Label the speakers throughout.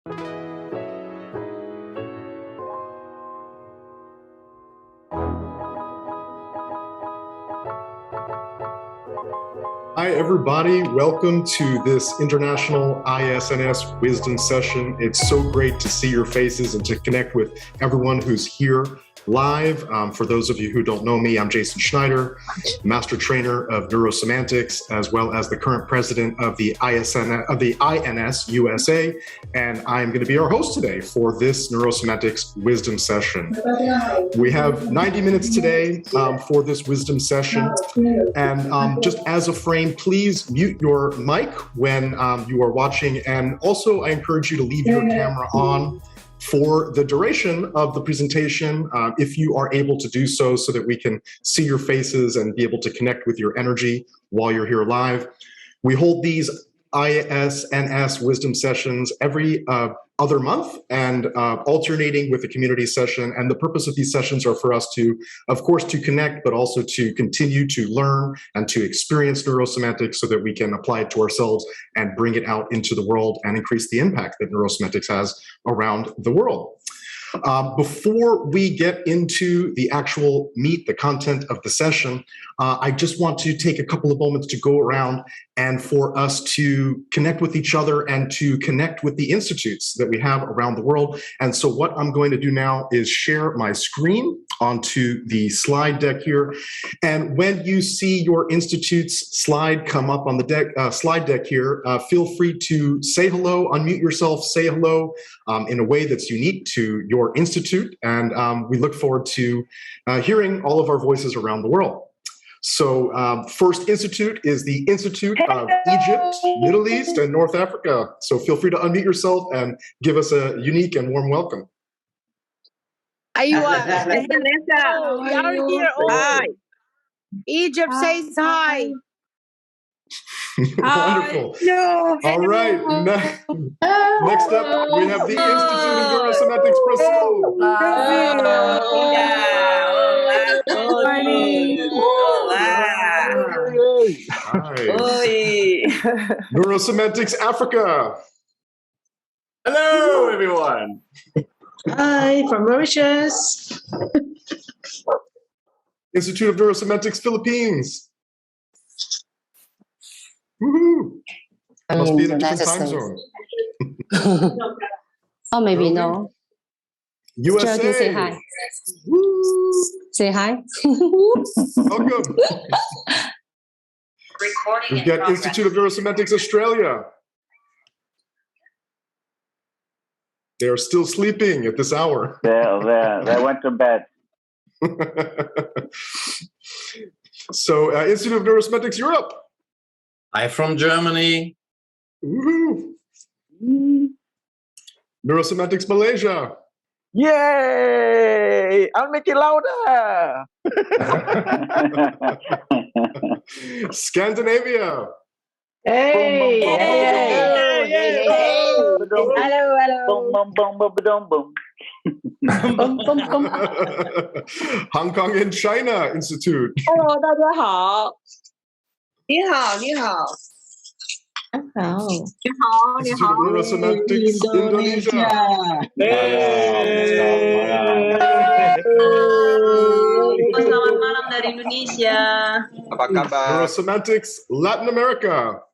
Speaker 1: Hi, everybody. Welcome to this International ISNS Wisdom Session. It's so great to see your faces and to connect with everyone who's here live. For those of you who don't know me, I'm Jason Schneider, Master Trainer of NeuroSemantics, as well as the current president of the INS USA, and I'm going to be our host today for this NeuroSemantics Wisdom Session. We have 90 minutes today for this Wisdom Session, and just as a frame, please mute your mic when you are watching, and also I encourage you to leave your camera on for the duration of the presentation, if you are able to do so that we can see your faces and be able to connect with your energy while you're here live. We hold these ISNS wisdom sessions every other month and alternating with a community session. And the purpose of these sessions are for us to, of course, to connect, but also to continue to learn and to experience neurosemantics so that we can apply it to ourselves and bring it out into the world and increase the impact that neurosemantics has around the world. Before we get into the actual meat, the content of the session, I just want to take a couple of moments to go around and for us to connect with each other and to connect with the institutes that we have around the world. And so what I'm going to do now is share my screen onto the slide deck here. And when you see your institute's slide come up on the slide deck here, feel free to say hello, unmute yourself, say hello in a way that's unique to your institute. And we look forward to hearing all of our voices around the world. So first institute is the Institute of Egypt, Middle East, and North Africa. So feel free to unmute yourself and give us a unique and warm welcome.
Speaker 2: Oh, you are here. Hi. Egypt says hi.
Speaker 1: Wonderful.
Speaker 2: No.
Speaker 1: All right. Next up, we have the Institute of NeuroSemantics, Brazil. Hi. NeuroSemantics Africa.
Speaker 3: Hello, everyone.
Speaker 4: Hi, from Mauritius.
Speaker 1: Institute of NeuroSemantics Philippines. Woohoo! Must be in a different time zone.
Speaker 5: Oh, maybe no.
Speaker 1: USA.
Speaker 5: Geraldine, say hi.
Speaker 1: Woo!
Speaker 5: Say hi.
Speaker 1: Welcome. We've got Institute of NeuroSemantics Australia. They are still sleeping at this hour.
Speaker 3: They went to bed.
Speaker 1: So, Institute of NeuroSemantics Europe.
Speaker 6: I'm from Germany.
Speaker 1: Woohoo! NeuroSemantics Malaysia.
Speaker 3: Yay! I'll make it louder.
Speaker 1: Scandinavia.
Speaker 4: Hey! Hello.
Speaker 1: Hong Kong and China Institute.
Speaker 2: Hello, 大家好。你好，你好。
Speaker 4: 好。
Speaker 1: Institute of NeuroSemantics Indonesia.
Speaker 7: Selamat malam dari Indonesia.
Speaker 6: Apa kabar?
Speaker 1: NeuroSemantics Latin America.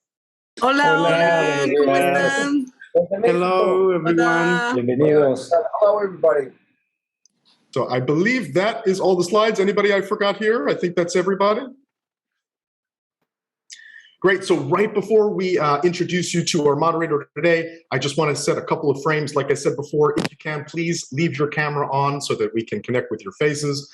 Speaker 2: Hola, ¿cómo están?
Speaker 6: Hello, everyone.
Speaker 3: Bienvenidos. Hello, everybody.
Speaker 1: So I believe that is all the slides. Anybody I forgot here? I think that's everybody. Great. So right before we introduce you to our moderator today, I just want to set a couple of frames. Like I said before, if you can, please leave your camera on so that we can connect with your faces.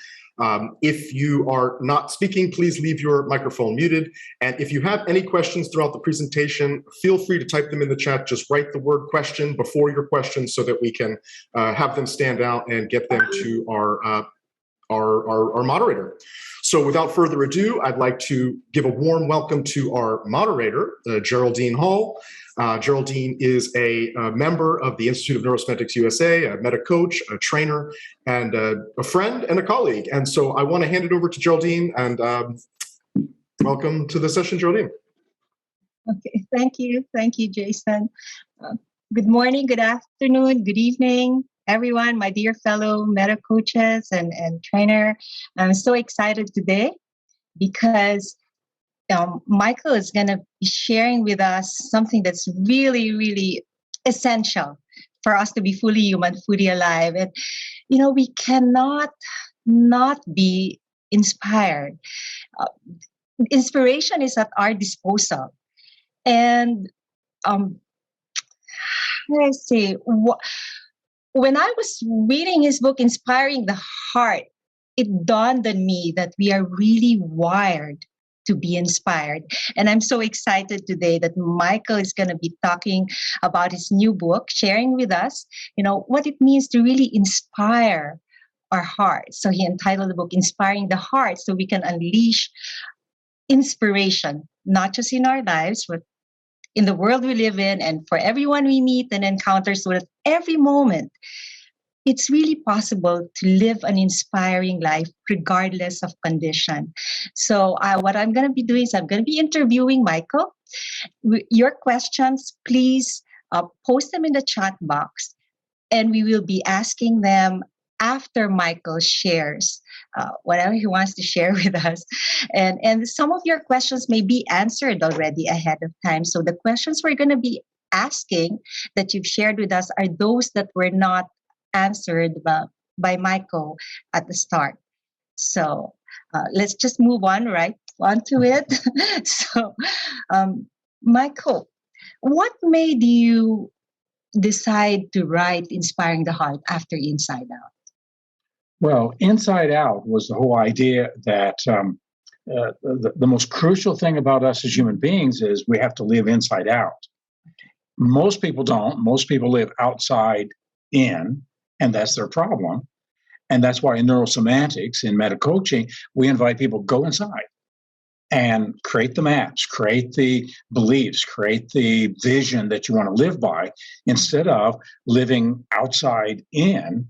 Speaker 1: If you are not speaking, please leave your microphone muted. And if you have any questions throughout the presentation, feel free to type them in the chat. Just write the word question before your question so that we can have them stand out and get them to our moderator. So without further ado, I'd like to give a warm welcome to our moderator, Geraldine Hall. Geraldine is a member of the Institute of NeuroSemantics USA, a meta coach, a trainer, and a friend and a colleague. And so I want to hand it over to Geraldine, and welcome to the session, Geraldine.
Speaker 8: Okay, thank you, Jason. Good morning, good afternoon, good evening, everyone, my dear fellow meta coaches and trainer. I'm so excited today because Michael is going to be sharing with us something that's really, really essential for us to be fully human, fully alive. And, we cannot not be inspired. Inspiration is at our disposal. And I say, when I was reading his book, Inspiring the Heart, it dawned on me that we are really wired to be inspired. And I'm so excited today that Michael is going to be talking about his new book, sharing with us, what it means to really inspire our hearts. So he entitled the book, Inspiring the Heart, so we can unleash inspiration, not just in our lives, but in the world we live in, and for everyone we meet and encounter, so that every moment it's really possible to live an inspiring life regardless of condition. So what I'm going to be doing is I'm going to be interviewing Michael. Your questions, please post them in the chat box, and we will be asking them after Michael shares whatever he wants to share with us. And some of your questions may be answered already ahead of time. So the questions we're going to be asking that you've shared with us are those that were not answered by Michael at the start. So let's just move on onto it. So, Michael, what made you decide to write Inspiring the Heart after Inside Out?
Speaker 9: Well, Inside Out was the whole idea that the most crucial thing about us as human beings is we have to live inside out. Most people don't. Most people live outside in, and that's their problem. And that's why in NeuroSemantics, in meta coaching, we invite people go inside and create the maps, create the beliefs, create the vision that you want to live by, instead of living outside in,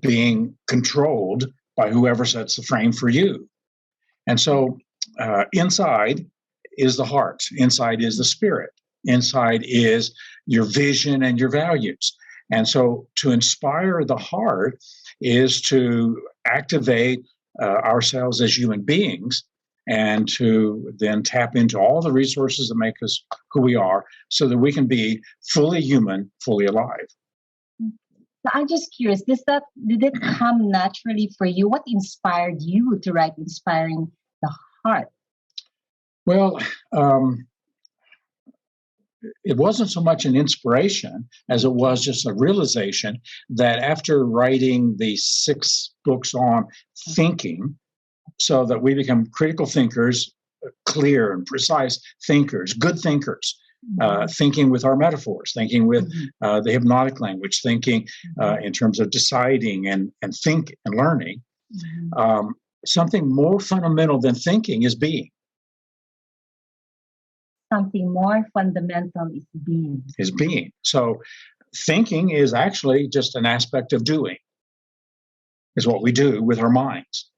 Speaker 9: being controlled by whoever sets the frame for you. And so inside is the heart. Inside is the spirit. Inside is your vision and your values. And so to inspire the heart is to activate ourselves as human beings, and to then tap into all the resources that make us who we are, so that we can be fully human, fully alive.
Speaker 8: I'm just curious, did it come naturally for you? What inspired you to write Inspiring the Heart?
Speaker 9: Well, it wasn't so much an inspiration as it was just a realization that after writing the 6 books on thinking, so that we become critical thinkers, clear and precise thinkers, good thinkers, thinking with our metaphors, thinking with the hypnotic language, thinking in terms of deciding and think and learning. Something more fundamental than thinking is being.
Speaker 8: Something more fundamental is being.
Speaker 9: Is being. So thinking is actually just an aspect of doing, is what we do with our minds.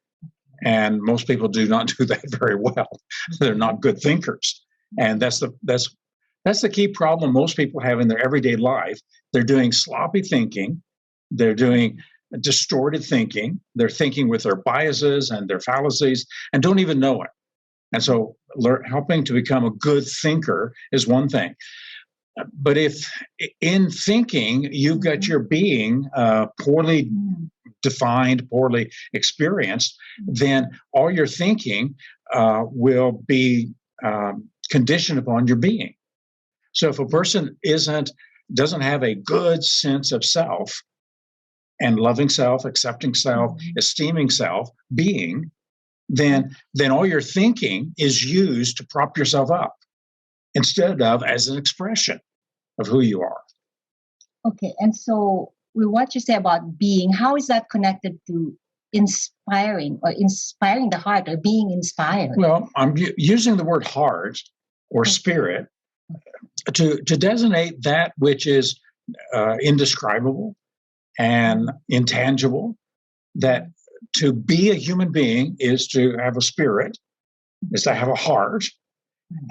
Speaker 9: And most people do not do that very well. They're not good thinkers. And that's the key problem most people have in their everyday life. They're doing sloppy thinking. They're doing distorted thinking. They're thinking with their biases and their fallacies and don't even know it. And so helping to become a good thinker is one thing. But if in thinking you've got your being poorly defined, poorly experienced, then all your thinking will be conditioned upon your being. So if a person doesn't have a good sense of self and loving self, accepting self, esteeming self, being, then all your thinking is used to prop yourself up instead of as an expression of who you are.
Speaker 8: Okay, and so with what you say about being, how is that connected to inspiring the heart, or being inspired?
Speaker 9: Well, I'm using the word heart or spirit to designate that which is indescribable and intangible, that to be a human being is to have a spirit, is to have a heart,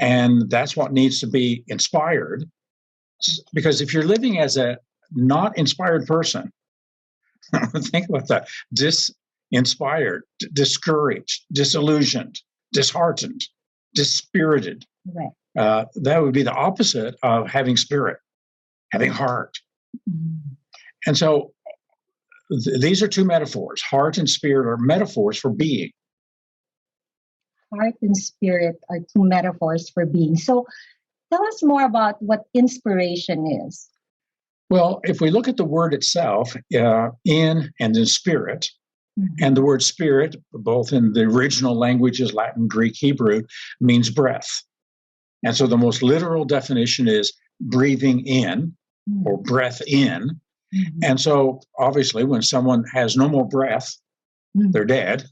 Speaker 9: and that's what needs to be inspired. Because if you're living as a not inspired person, think about that: disinspired, discouraged, disillusioned, disheartened, dispirited.
Speaker 8: Right.
Speaker 9: That would be the opposite of having spirit, having heart. And so these are two metaphors. Heart and spirit are metaphors for being.
Speaker 8: Heart and spirit are two metaphors for being. So tell us more about what inspiration is.
Speaker 9: Well, if we look at the word itself, in and in spirit, and the word spirit, both in the original languages, Latin, Greek, Hebrew, means breath. And so the most literal definition is breathing in or breath in. And so obviously when someone has no more breath, they're dead.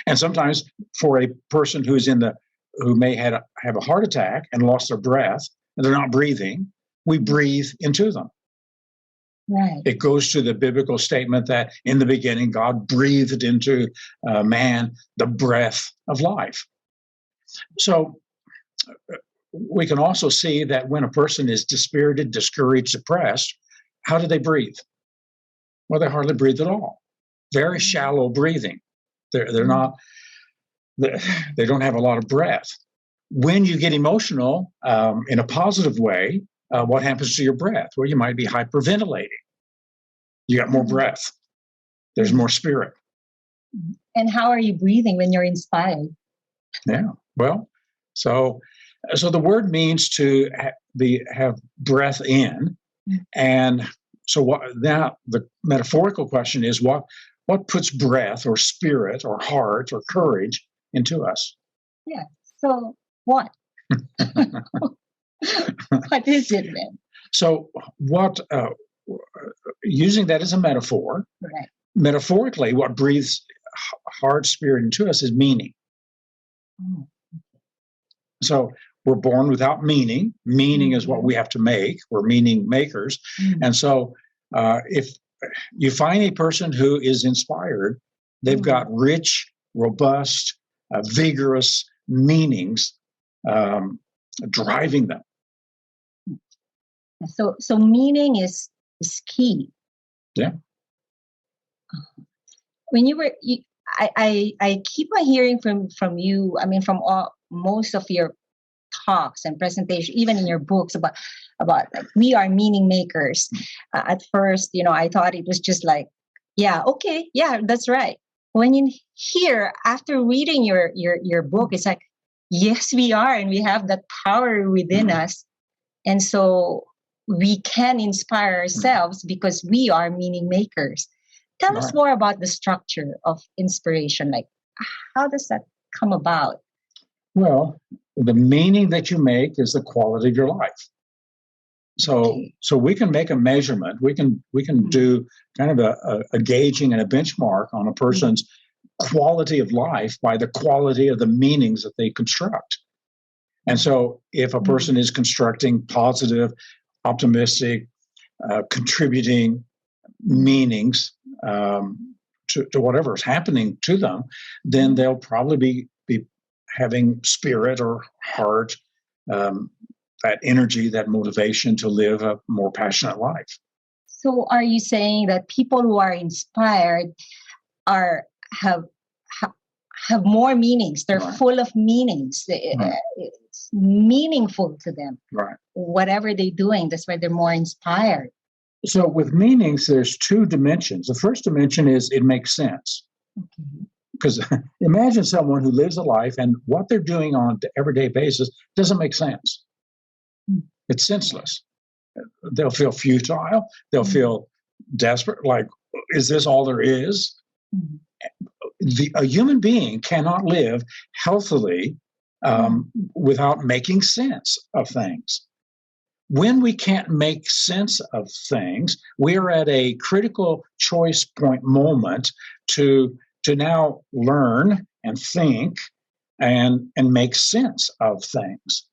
Speaker 9: And sometimes for a person who may have a heart attack and lost their breath and they're not breathing, we breathe into them.
Speaker 8: Right.
Speaker 9: It goes to the biblical statement that in the beginning, God breathed into man the breath of life. So we can also see that when a person is dispirited, discouraged, depressed, how do they breathe? Well, they hardly breathe at all. Very shallow breathing. They're not. They don't have a lot of breath. When you get emotional in a positive way, what happens to your breath? Well, you might be hyperventilating. You got more breath. There's more spirit.
Speaker 8: And how are you breathing when you're inspired?
Speaker 9: Yeah. Well, so the word means to have breath in, and so now the metaphorical question is what puts breath or spirit or heart or courage into us?
Speaker 8: Yeah. So what? What is it then?
Speaker 9: So using that as a metaphor,
Speaker 8: right.
Speaker 9: Metaphorically, what breathes heart, spirit into us is meaning.
Speaker 8: Oh.
Speaker 9: So we're born without meaning. Meaning is what we have to make. We're meaning makers. And so if you find a person who is inspired, they've got rich, robust, vigorous meanings driving them.
Speaker 8: So meaning is key.
Speaker 9: Yeah.
Speaker 8: When I keep on hearing from you. I mean, from most of your talks and presentations, even in your books about like, we are meaning makers. At first, I thought it was just like, yeah, okay, yeah, that's right. When you hear after reading your book, it's like, yes, we are, and we have that power within us, and so we can inspire ourselves because we are meaning makers. Tell us more about the structure of inspiration. Like, how does that come about?
Speaker 9: Well, the meaning that you make is the quality of your life. So we can make a measurement. We can do kind of a gauging and a benchmark on a person's quality of life by the quality of the meanings that they construct. And so if a person is constructing positive, optimistic, contributing meanings to whatever is happening to them, then they'll probably be having spirit or heart, that energy, that motivation to live a more passionate life.
Speaker 8: So are you saying that people who are inspired have more meanings? They're full of meanings. It's meaningful to them.
Speaker 9: Right.
Speaker 8: Whatever they're doing, that's why they're more inspired.
Speaker 9: So with meanings, there's two dimensions. The first dimension is it makes sense. Because imagine someone who lives a life and what they're doing on an everyday basis doesn't make sense. It's senseless. They'll feel futile. They'll feel desperate. Like, is this all there is? A human being cannot live healthily without making sense of things. When we can't make sense of things, we are at a critical choice point moment to now learn and think and make sense of things.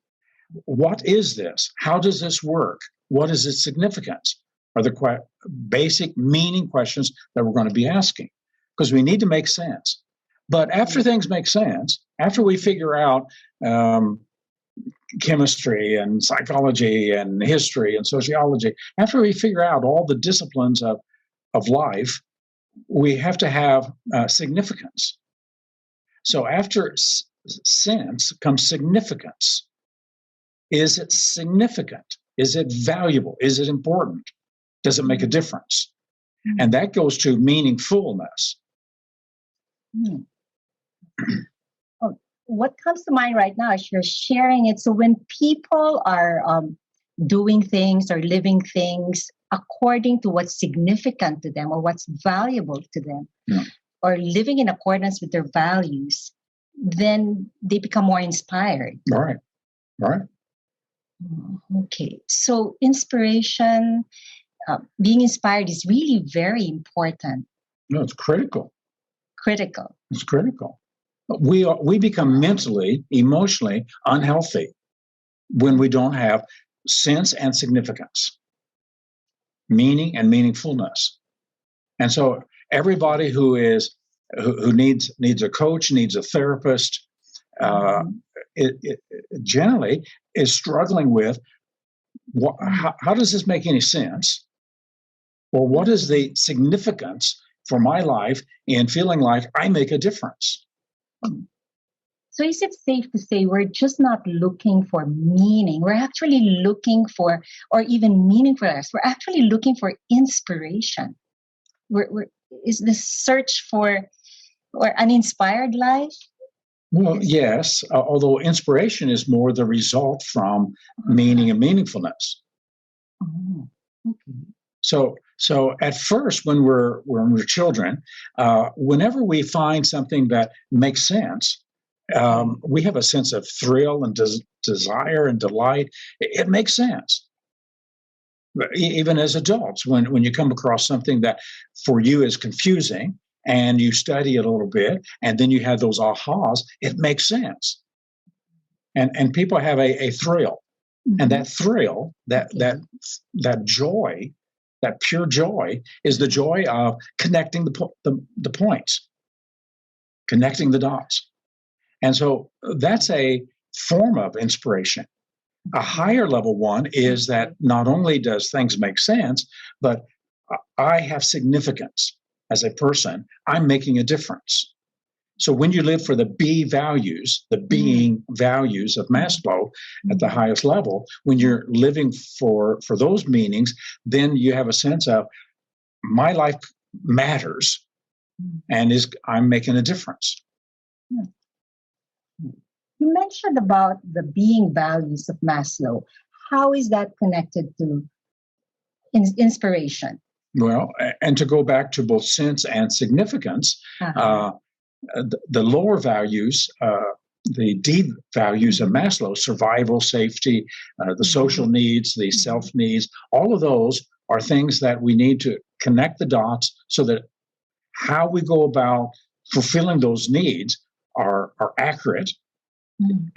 Speaker 9: What is this? How does this work? What is its significance? Are the basic meaning questions that we're going to be asking, because we need to make sense. But after things make sense, after we figure out chemistry and psychology and history and sociology, after we figure out all the disciplines of life, we have to have significance. So after sense comes significance. Is it significant? Is it valuable? Is it important? Does it make a difference? And that goes to meaningfulness.
Speaker 8: What comes to mind right now is you're sharing it. So when people are doing things or living things according to what's significant to them or what's valuable to them, or living in accordance with their values, then they become more inspired.
Speaker 9: Right.
Speaker 8: Okay. So inspiration, being inspired is really very important.
Speaker 9: No, it's critical.
Speaker 8: It's
Speaker 9: critical. We become mentally, emotionally unhealthy when we don't have sense and significance, meaning and meaningfulness. And so everybody who needs a coach, needs a therapist, it generally is struggling with how does this make any sense? Or what is the significance for my life in feeling like I make a difference?
Speaker 8: So is it safe to say we're just not looking for meaning? We're actually looking for, or even meaning for us, we're actually looking for inspiration. Is the search for an inspired life?
Speaker 9: Well, yes, although inspiration is more the result from meaning and meaningfulness.
Speaker 8: Okay.
Speaker 9: So at first, when we're children, whenever we find something that makes sense, we have a sense of thrill and desire and delight. It makes sense. Even as adults, when you come across something that for you is confusing and you study it a little bit, and then you have those ahas, it makes sense. And people have a thrill, and that thrill, that joy, that pure joy, is the joy of connecting the points, connecting the dots. And so that's a form of inspiration. A higher level one is that not only does things make sense, but I have significance as a person. I'm making a difference. So when you live for the B values, the being values of Maslow at the highest level, when you're living for those meanings, then you have a sense of my life matters and I'm making a difference.
Speaker 8: You mentioned about the being values of Maslow. How is that connected to inspiration?
Speaker 9: Well, and to go back to both sense and significance, the lower values, the D values of Maslow, survival, safety, the social needs, the self needs, all of those are things that we need to connect the dots so that how we go about fulfilling those needs are accurate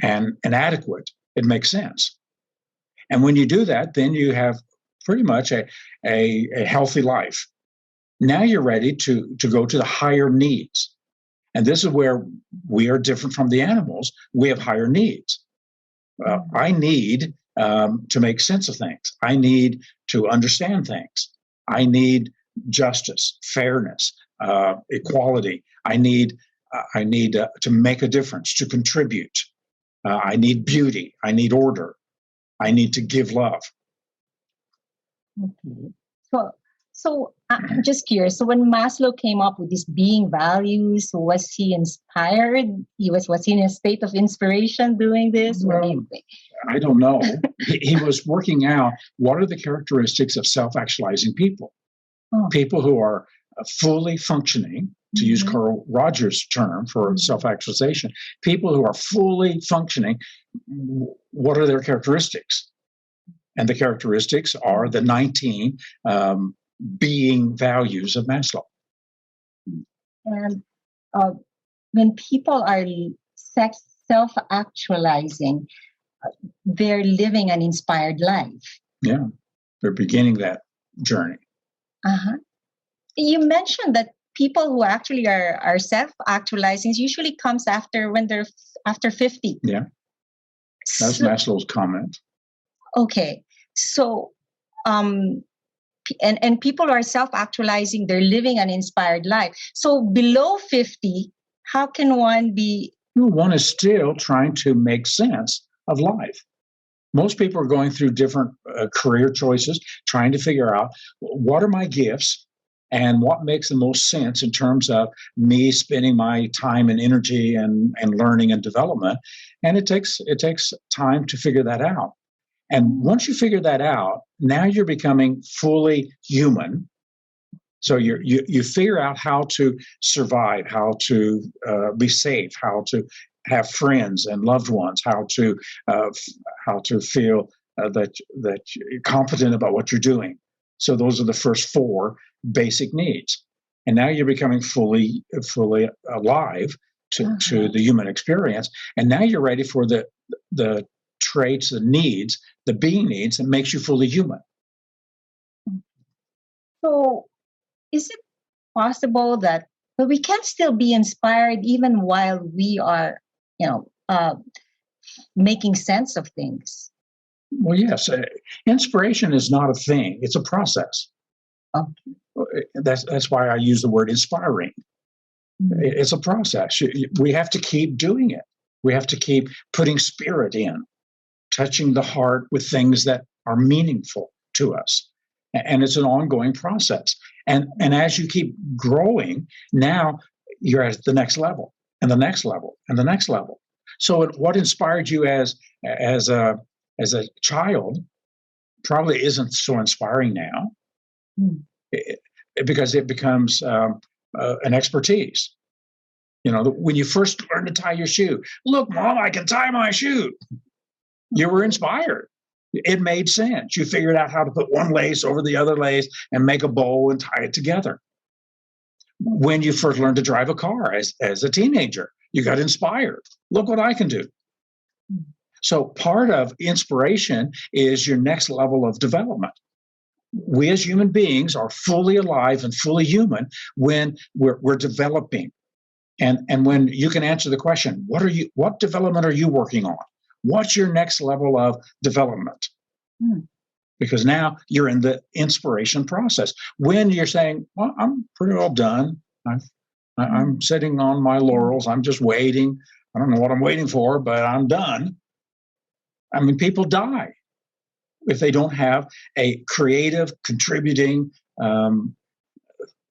Speaker 9: and adequate. It makes sense. And when you do that, then you have pretty much a healthy life. Now you're ready to go to the higher needs. And this is where we are different from the animals. We have higher needs. I need to make sense of things. I need to understand things. I need justice, fairness, equality. I need to make a difference, to contribute. I need beauty. I need order. I need to give love.
Speaker 8: Okay. So I'm just curious. So when Maslow came up with these being values, was he inspired? Was he in a state of inspiration doing this? What do you think?
Speaker 9: I don't know. He was working out what are the characteristics of self-actualizing people. People who are fully functioning, to use Carl Rogers' term for self-actualization, people who are fully functioning, what are their characteristics? And the characteristics are the 19 being values of Maslow.
Speaker 8: And when people are self-actualizing, they're living an inspired life.
Speaker 9: Yeah, they're beginning that journey.
Speaker 8: You mentioned that people who actually are self-actualizing usually comes after when they're after 50.
Speaker 9: Yeah. That's Maslow's comment.
Speaker 8: Okay. So, and people are self-actualizing, they're living an inspired life. So below 50, how can one be?
Speaker 9: One is still trying to make sense of life. Most people are going through different career choices, trying to figure out what are my gifts and what makes the most sense in terms of me spending my time and energy and learning and development. And it takes time to figure that out. And once you figure that out, now you're becoming fully human. So you figure out how to survive, how to be safe, how to have friends and loved ones, how to feel that you're competent about what you're doing. So those are the first 4 basic needs. And now you're becoming fully alive to the human experience. And now you're ready for the traits, the needs, the being needs that makes you fully human.
Speaker 8: So is it possible that we can still be inspired even while we are, making sense of things?
Speaker 9: Well, yes. Inspiration is not a thing. It's a process.
Speaker 8: Okay.
Speaker 9: That's why I use the word inspiring. Mm-hmm. It's a process. We have to keep doing it. We have to keep putting spirit in, touching the heart with things that are meaningful to us. And it's an ongoing process. And as you keep growing, now you're at the next level and the next level and the next level. So what inspired you as a child probably isn't so inspiring now, because it becomes an expertise. When you first learn to tie your shoe, look, Mom, I can tie my shoe. You were inspired. It made sense. You figured out how to put one lace over the other lace and make a bow and tie it together. When you first learned to drive a car as a teenager, you got inspired. Look what I can do. So part of inspiration is your next level of development. We as human beings are fully alive and fully human when we're developing. And when you can answer the question, what development are you working on? What's your next level of development? Because now you're in the inspiration process. When you're saying, well, I'm pretty well done. I'm sitting on my laurels. I'm just waiting. I don't know what I'm waiting for, but I'm done. I mean, people die if they don't have a creative, contributing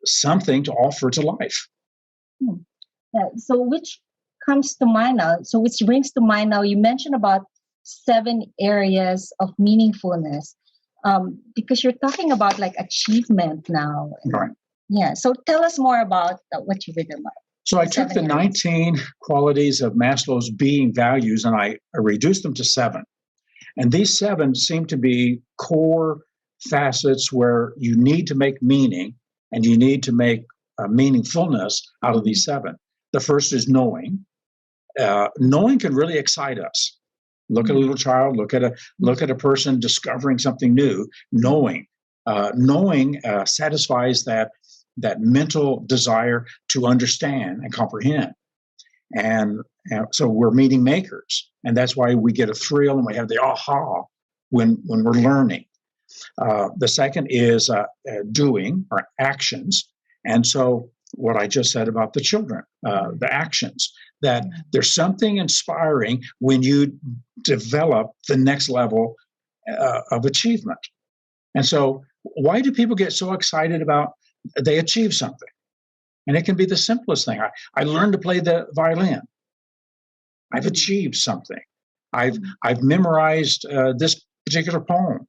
Speaker 9: something to offer to life.
Speaker 8: So which comes to mind now? So which brings to mind now, you mentioned about 7 areas of meaningfulness, because you're talking about like achievement now.
Speaker 9: Right.
Speaker 8: Yeah. So tell us more about what you read about.
Speaker 9: So I took the 19 qualities of Maslow's being values and I reduced them to 7. And these 7 seem to be core facets where you need to make meaning and you need to make meaningfulness out of these 7. The first is knowing. Knowing can really excite us. Look at a little child. Look at a person discovering something new. Knowing satisfies that mental desire to understand and comprehend. And so we're meaning makers, and that's why we get a thrill and we have the aha when we're learning. The second is doing, or actions. And so what I just said about the children, the actions, that there's something inspiring when you develop the next level of achievement. And so why do people get so excited about they achieve something? And it can be the simplest thing. I learned to play the violin. I've achieved something. I've memorized this particular poem.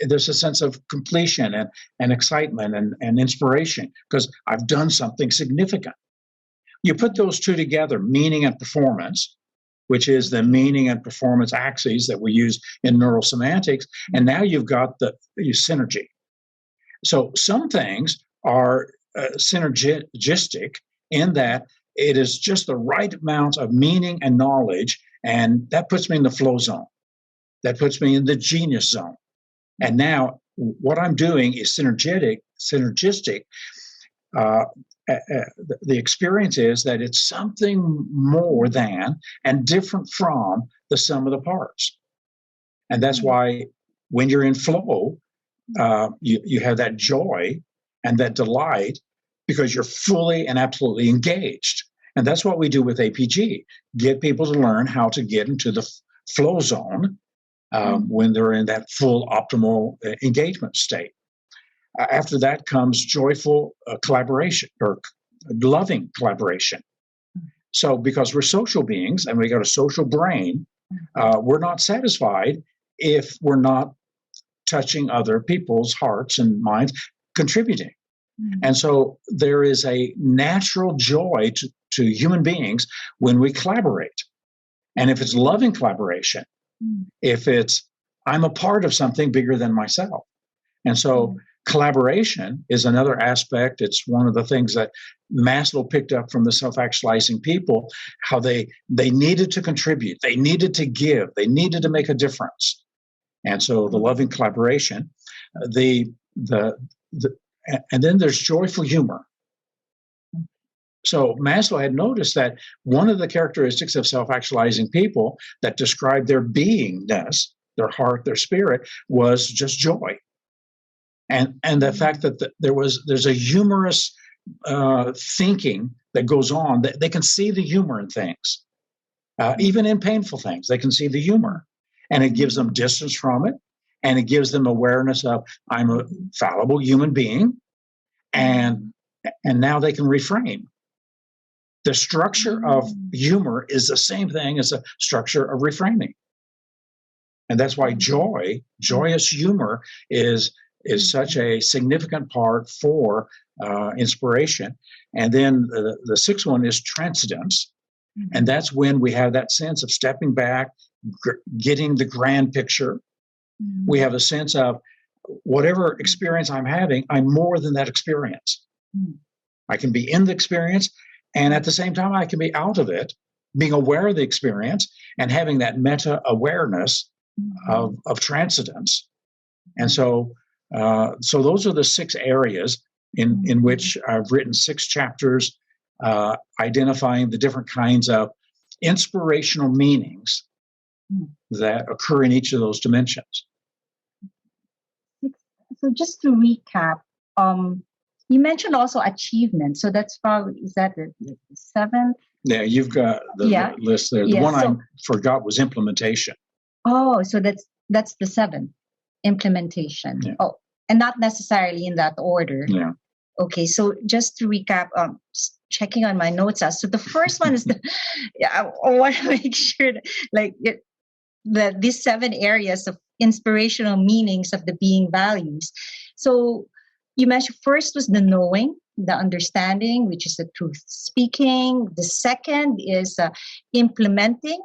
Speaker 9: There's a sense of completion and excitement and inspiration because I've done something significant. You put those two together, meaning and performance, which is the meaning and performance axes that we use in NeuroSemantics, and now you've got the synergy. So some things are synergistic in that it is just the right amount of meaning and knowledge, and that puts me in the flow zone. That puts me in the genius zone. And now what I'm doing is synergistic. The experience is that it's something more than and different from the sum of the parts. And that's why when you're in flow, you have that joy and that delight because you're fully and absolutely engaged. And that's what we do with APG, get people to learn how to get into the flow zone when they're in that full optimal engagement state. After that comes joyful collaboration or loving collaboration. So because we're social beings and we got a social brain, we're not satisfied if we're not touching other people's hearts and minds, contributing. And so there is a natural joy to human beings when we collaborate. And if it's loving collaboration, if it's, I'm a part of something bigger than myself. And so collaboration is another aspect. It's one of the things that Maslow picked up from the self-actualizing people, how they needed to contribute, they needed to give, they needed to make a difference. And so the loving collaboration, and then there's joyful humor. So Maslow had noticed that one of the characteristics of self-actualizing people that described their beingness, their heart, their spirit, was just joy. And the fact that there's a humorous thinking that goes on, that they can see the humor in things. Even in painful things, they can see the humor. And it gives them distance from it. And it gives them awareness of, I'm a fallible human being. And now they can reframe. The structure of humor is the same thing as the structure of reframing. And that's why joyous humor is such a significant part for inspiration. And then the sixth one is transcendence. And that's when we have that sense of stepping back, getting the grand picture. We have a sense of whatever experience I'm having, I'm more than that experience. I can be in the experience, and at the same time, I can be out of it, being aware of the experience and having that meta-awareness of transcendence. And so those are the 6 areas in which I've written 6 chapters identifying the different kinds of inspirational meanings that occur in each of those dimensions.
Speaker 8: So just to recap, you mentioned also achievement. So that's probably, is that the 7th?
Speaker 9: Yeah, you've got the list there. The one I forgot was implementation.
Speaker 8: Oh, so that's the 7th, implementation. Yeah. Oh, and not necessarily in that order.
Speaker 9: Yeah.
Speaker 8: Okay, so just to recap, checking on my notes. So the first one is I want to make sure that these 7 areas of inspirational meanings of the being values. So you mentioned first was the knowing, the understanding, which is the truth speaking. The second is implementing,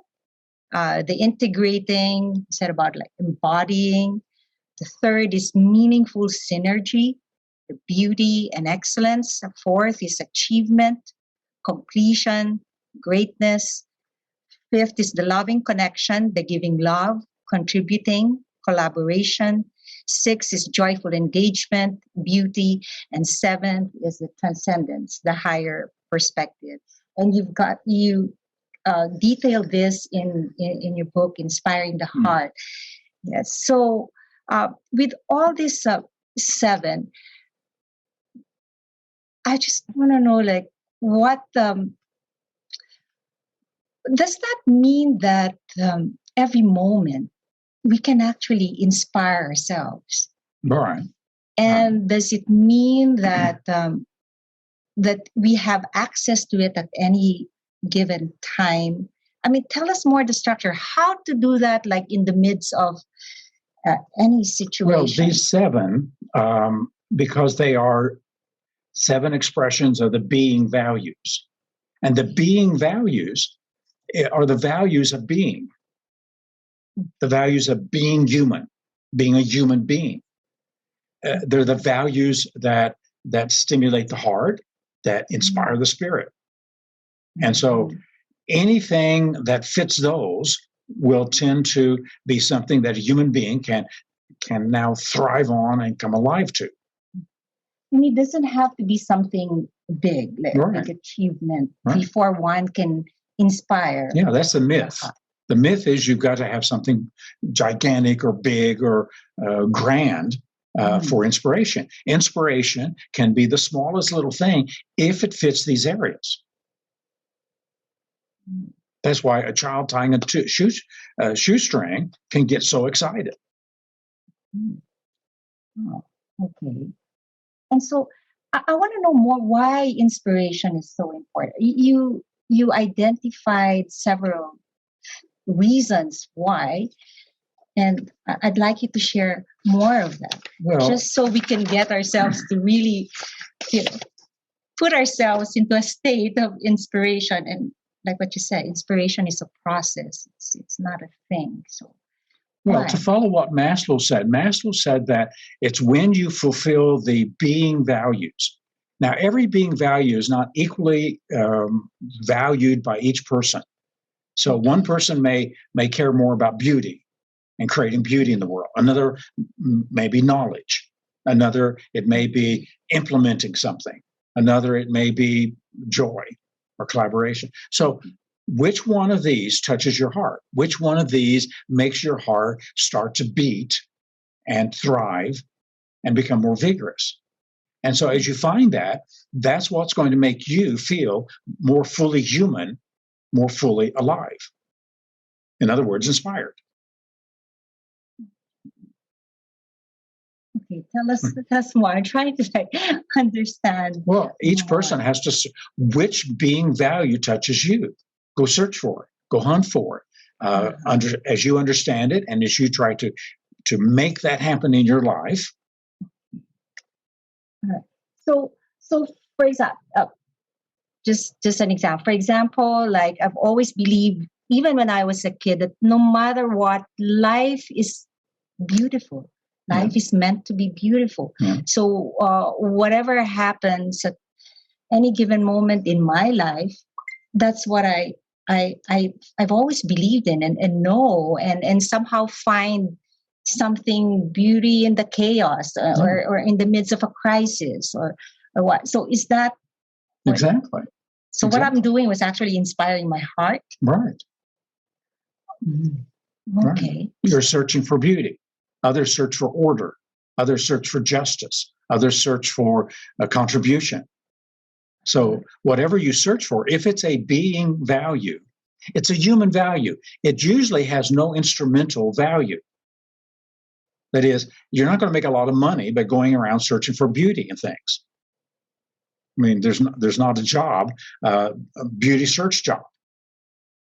Speaker 8: the integrating, you said about embodying. The third is meaningful synergy, the beauty and excellence. The fourth is achievement, completion, greatness. Fifth is the loving connection, the giving love, contributing, collaboration. 6 is joyful engagement, beauty. And 7 is the transcendence, the higher perspective. And you detailed this in your book, Inspiring the Heart. Yes. So with all these 7, I just want to know, what does that mean that every moment we can actually inspire ourselves?
Speaker 9: Right.
Speaker 8: And does it mean that that we have access to it at any given time? I mean, tell us more the structure, how to do that, in the midst of any situation.
Speaker 9: Well, these 7, because they are 7 expressions of the being values. And the being values are the values of being. The values of being human, being a human being. They're the values that stimulate the heart, that inspire the spirit. And so anything that fits those will tend to be something that a human being can now thrive on and come alive to.
Speaker 8: And it doesn't have to be something big, like achievement, before one can inspire.
Speaker 9: Yeah, that's a myth. The myth is you've got to have something gigantic or big or grand for inspiration. Inspiration can be the smallest little thing if it fits these areas. That's why a child tying a shoestring can get so excited.
Speaker 8: Oh, okay. And so I want to know more why inspiration is so important. You identified several reasons why, and I'd like you to share more of that, just so we can get ourselves to really, put ourselves into a state of inspiration. And like what you said, inspiration is a process. It's not a thing. So,
Speaker 9: well, to follow what Maslow said that it's when you fulfill the being values. Now, every being value is not equally valued by each person. So one person may care more about beauty and creating beauty in the world. Another may be knowledge. Another, it may be implementing something. Another, it may be joy or collaboration. So which one of these touches your heart? Which one of these makes your heart start to beat and thrive and become more vigorous? And so as you find that, that's what's going to make you feel more fully human, more fully alive. In other words, inspired.
Speaker 8: Okay, tell us more. I'm trying to understand.
Speaker 9: Well, each person has to, which being value touches you? Go search for it. Go hunt for it. As you understand it, and as you try to make that happen in your life.
Speaker 8: So for example, just an example. For example, like I've always believed, even when I was a kid, that no matter what, life is beautiful. Life is meant to be beautiful. So whatever happens at any given moment in my life, that's what I've always believed in and know and somehow find something beauty in the chaos or in the midst of a crisis or what. So is that
Speaker 9: exactly?
Speaker 8: So what I'm doing was actually inspiring my heart.
Speaker 9: Right.
Speaker 8: Okay.
Speaker 9: Right. You're searching for beauty. Others search for order. Others search for justice. Others search for a contribution. So whatever you search for, if it's a being value, it's a human value. It usually has no instrumental value. That is, you're not going to make a lot of money by going around searching for beauty in things. I mean, there's not a job, a beauty search job.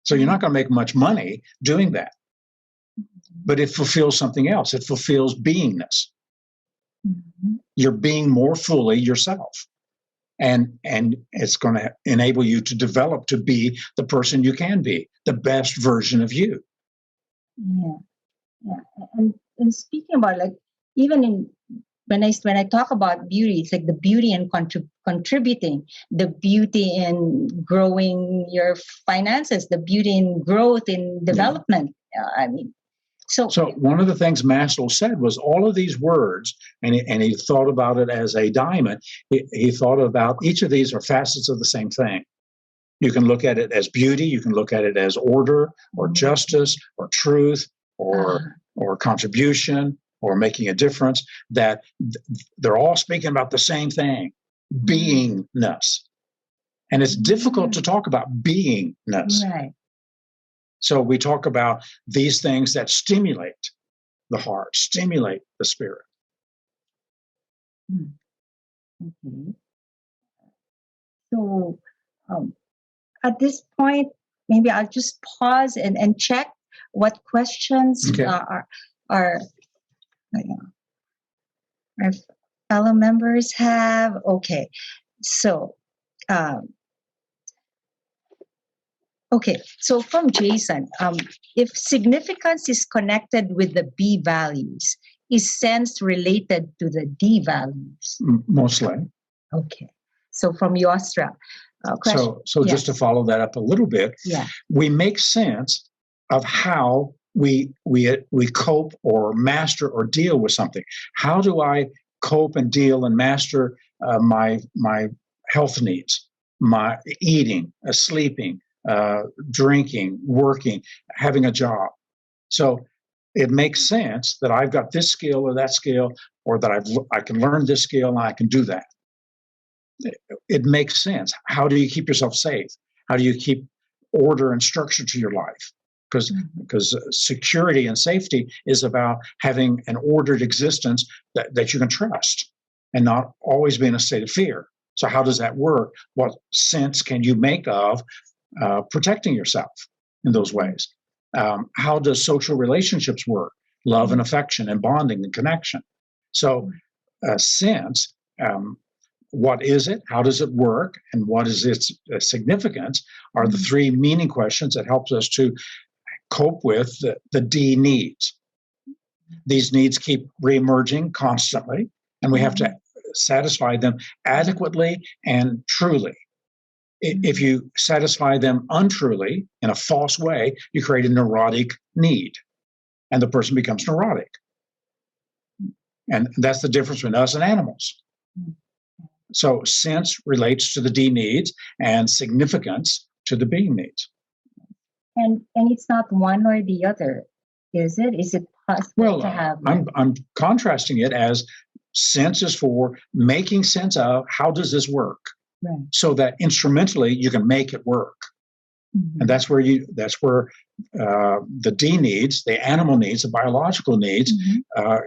Speaker 9: So you're not going to make much money doing that. But it fulfills something else. It fulfills beingness. You're being more fully yourself. And it's going to enable you to develop to be the person you can be, the best version of you.
Speaker 8: Yeah. And speaking about, like, even when I talk about beauty, it's like the beauty in contributing, the beauty in growing your finances, the beauty in growth, in development. I mean, so
Speaker 9: one of the things Maslow said was all of these words, and he thought about it as a diamond. He thought about each of these are facets of the same thing. You can look at it as beauty. You can look at it as order or justice or truth or contribution or making a difference, that they're all speaking about the same thing, beingness. And it's difficult to talk about beingness.
Speaker 8: Right.
Speaker 9: So we talk about these things that stimulate the heart, stimulate the spirit.
Speaker 8: Okay. So at this point, maybe I'll just pause and check what questions our fellow members have. Okay, so so from Jason, if significance is connected with the B values, is sense related to the D values?
Speaker 9: Mostly.
Speaker 8: Okay, so from Yostra.
Speaker 9: So just to follow that up a little bit, we make sense of how we cope or master or deal with something. How do I cope and deal and master my health needs, my eating, sleeping, drinking, working, having a job. So it makes sense that I've got this skill or that skill, or that I can learn this skill and I can do that. It makes sense. How do you keep yourself safe? How do you keep order and structure to your life? Because security and safety is about having an ordered existence that you can trust and not always be in a state of fear. So how does that work? What sense can you make of protecting yourself in those ways? How does social relationships work? Love and affection and bonding and connection. So sense, what is it? How does it work? And what is its significance are the three meaning questions that helps us to cope with the D needs. These needs keep reemerging constantly, and we have to satisfy them adequately and truly. If you satisfy them untruly in a false way, you create a neurotic need, and the person becomes neurotic. And that's the difference between us and animals. So sense relates to the D needs and significance to the being needs.
Speaker 8: And it's not one or the other, is it? Is it possible to have?
Speaker 9: I'm contrasting it as sense is for making sense of how does this work,
Speaker 8: right,
Speaker 9: so that instrumentally you can make it work. And that's where the D needs, the animal needs, the biological needs,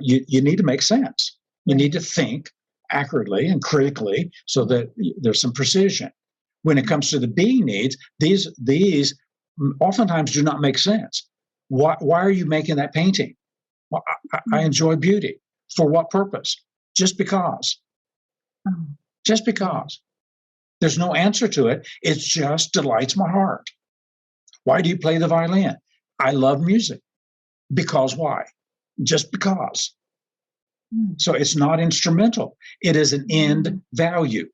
Speaker 9: you need to make sense. You need to think accurately and critically so that there's some precision. When it comes to the being needs, these oftentimes do not make sense. Why are you making that painting? Well, I enjoy beauty. For what purpose? Just because. Just because. There's no answer to it. It just delights my heart. Why do you play the violin? I love music. Because why? Just because. So it's not instrumental. It is an end value.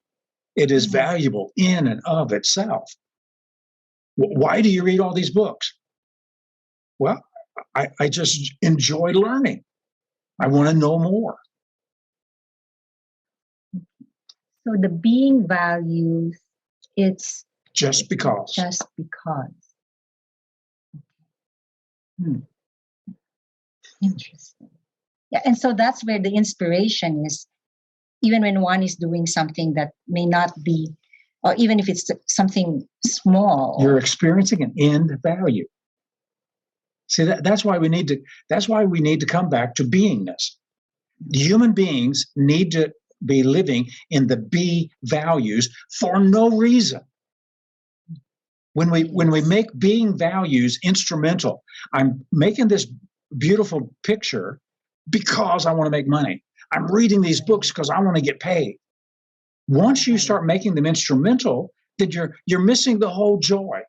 Speaker 9: It is valuable in and of itself. Why do you read all these books? Well, I just enjoy learning. I want to know more.
Speaker 8: So the being values, it's
Speaker 9: just because.
Speaker 8: Just because. Interesting. Yeah, and so that's where the inspiration is, even when one is doing something that may not be, or even if it's something small.
Speaker 9: You're experiencing an end value. See, that's why we need to come back to beingness. Human beings need to be living in the be values for no reason. When we make being values instrumental, I'm making this beautiful picture because I want to make money. I'm reading these books because I want to get paid. Once you start making them instrumental, then you're missing the whole joy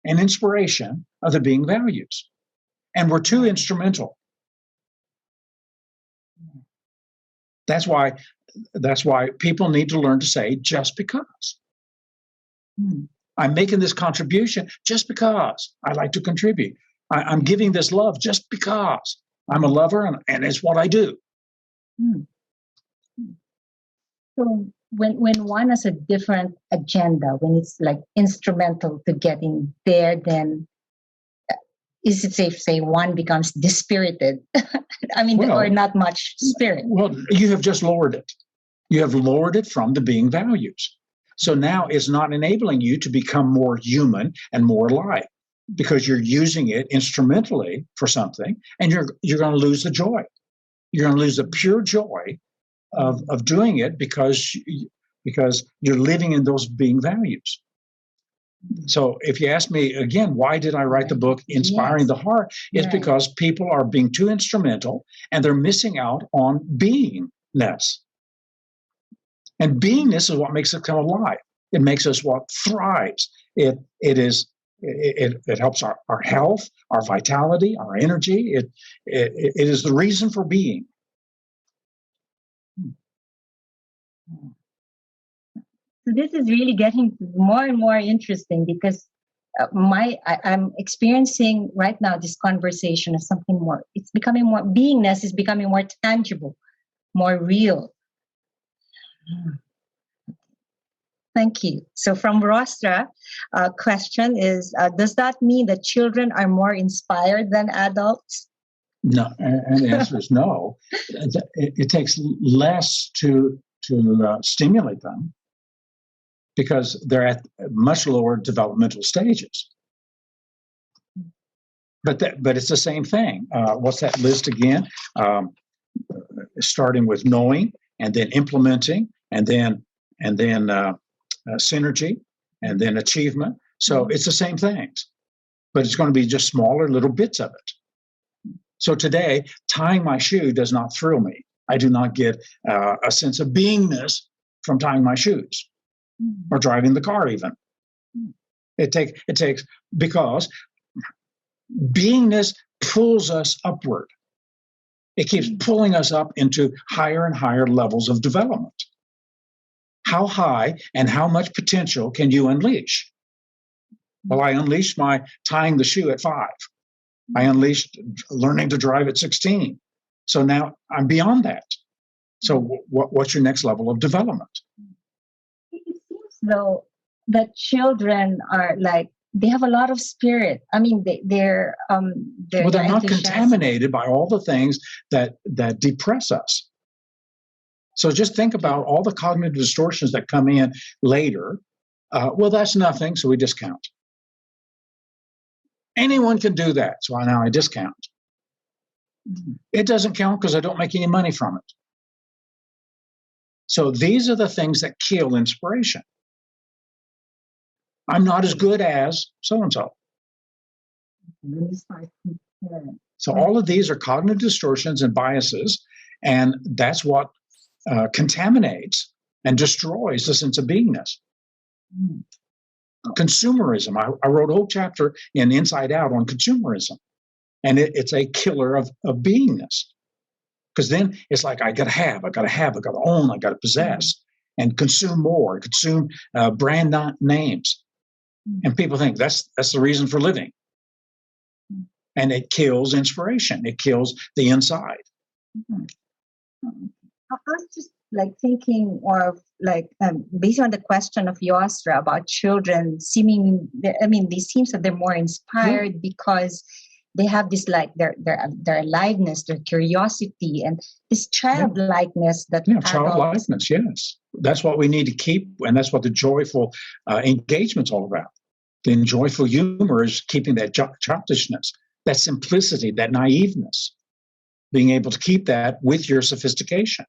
Speaker 9: and inspiration of the being values. And we're too instrumental. That's why people need to learn to say just because. I'm making this contribution just because I like to contribute. I'm giving this love just because I'm a lover and it's what I do.
Speaker 8: So when one has a different agenda, when it's like instrumental to getting there, then is it safe to say one becomes dispirited? I mean, or not much spirit.
Speaker 9: Well, you have just lowered it. You have lowered it from the being values. So now it's not enabling you to become more human and more alive because you're using it instrumentally for something, and you're going to lose the joy. You're going to lose the pure joy of doing it because you're living in those being values. So if you ask me again, why did I write the book Inspiring the Heart? It's because people are being too instrumental and they're missing out on beingness. And beingness is what makes it come alive. It makes us what thrives. It helps our health, our vitality, our energy. It is the reason for being.
Speaker 8: So this is really getting more and more interesting because I'm experiencing right now this conversation as something more. It's becoming more, beingness is becoming more tangible, more real. Thank you. So from Rostra, question is, does that mean that children are more inspired than adults?
Speaker 9: No, and the answer is no. It takes less to stimulate them because they're at much lower developmental stages. But it's the same thing. What's that list again? Starting with knowing, and then implementing, and then synergy, and then achievement. So it's the same things, but it's going to be just smaller little bits of it. So today, tying my shoe does not thrill me. I do not get a sense of beingness from tying my shoes or driving the car even. It takes because beingness pulls us upward. It keeps pulling us up into higher and higher levels of development. How high and how much potential can you unleash? Well, I unleashed my tying the shoe at 5. I unleashed learning to drive at 16. So now I'm beyond that. So what's your next level of development?
Speaker 8: It seems though that children are like, they have a lot of spirit. I mean, they're
Speaker 9: not contaminated by all the things that depress us. So just think about all the cognitive distortions that come in later. Well, that's nothing, so we discount. Anyone can do that, so now I discount. It doesn't count because I don't make any money from it. So these are the things that kill inspiration. I'm not as good as so-and-so. So all of these are cognitive distortions and biases, and that's what contaminates and destroys the sense of beingness. Consumerism. I wrote a whole chapter in Inside Out on consumerism, and it's a killer of beingness. Because then it's like, I got to own, I got to possess, and consume more, consume brand names. And people think that's the reason for living. And it kills inspiration. It kills the inside.
Speaker 8: I was just like thinking of like, based on the question of Yostra about children they seem that they're more inspired because they have this like their aliveness, their curiosity, and this childlikeness that
Speaker 9: childlikeness, yes. That's what we need to keep, and that's what the joyful engagement's all about. The joyful humor is keeping that childishness, that simplicity, that naiveness, being able to keep that with your sophistication.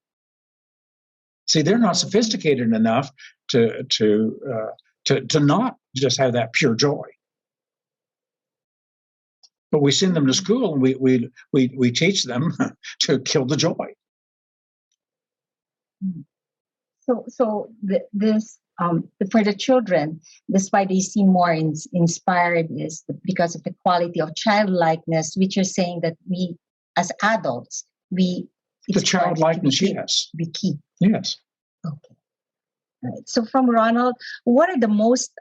Speaker 9: See, they're not sophisticated enough to not just have that pure joy. But we send them to school and we teach them to kill the joy.
Speaker 8: So this for the children, despite they seem more inspired, is because of the quality of childlikeness, which you're saying that we as adults the
Speaker 9: childlikeness, yes,
Speaker 8: be key.
Speaker 9: Yes.
Speaker 8: Okay. All right. So from Ronald, what are the most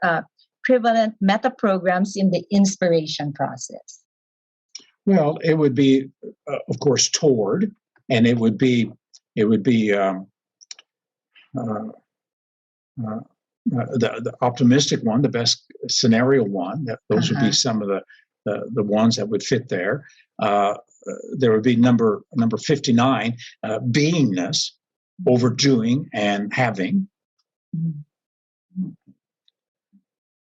Speaker 8: prevalent meta programs in the inspiration process?
Speaker 9: Well, it would be, of course, toward, and it would be the optimistic one, the best scenario one. Those would be some of the ones that would fit there. There would be number 59, beingness, overdoing and having.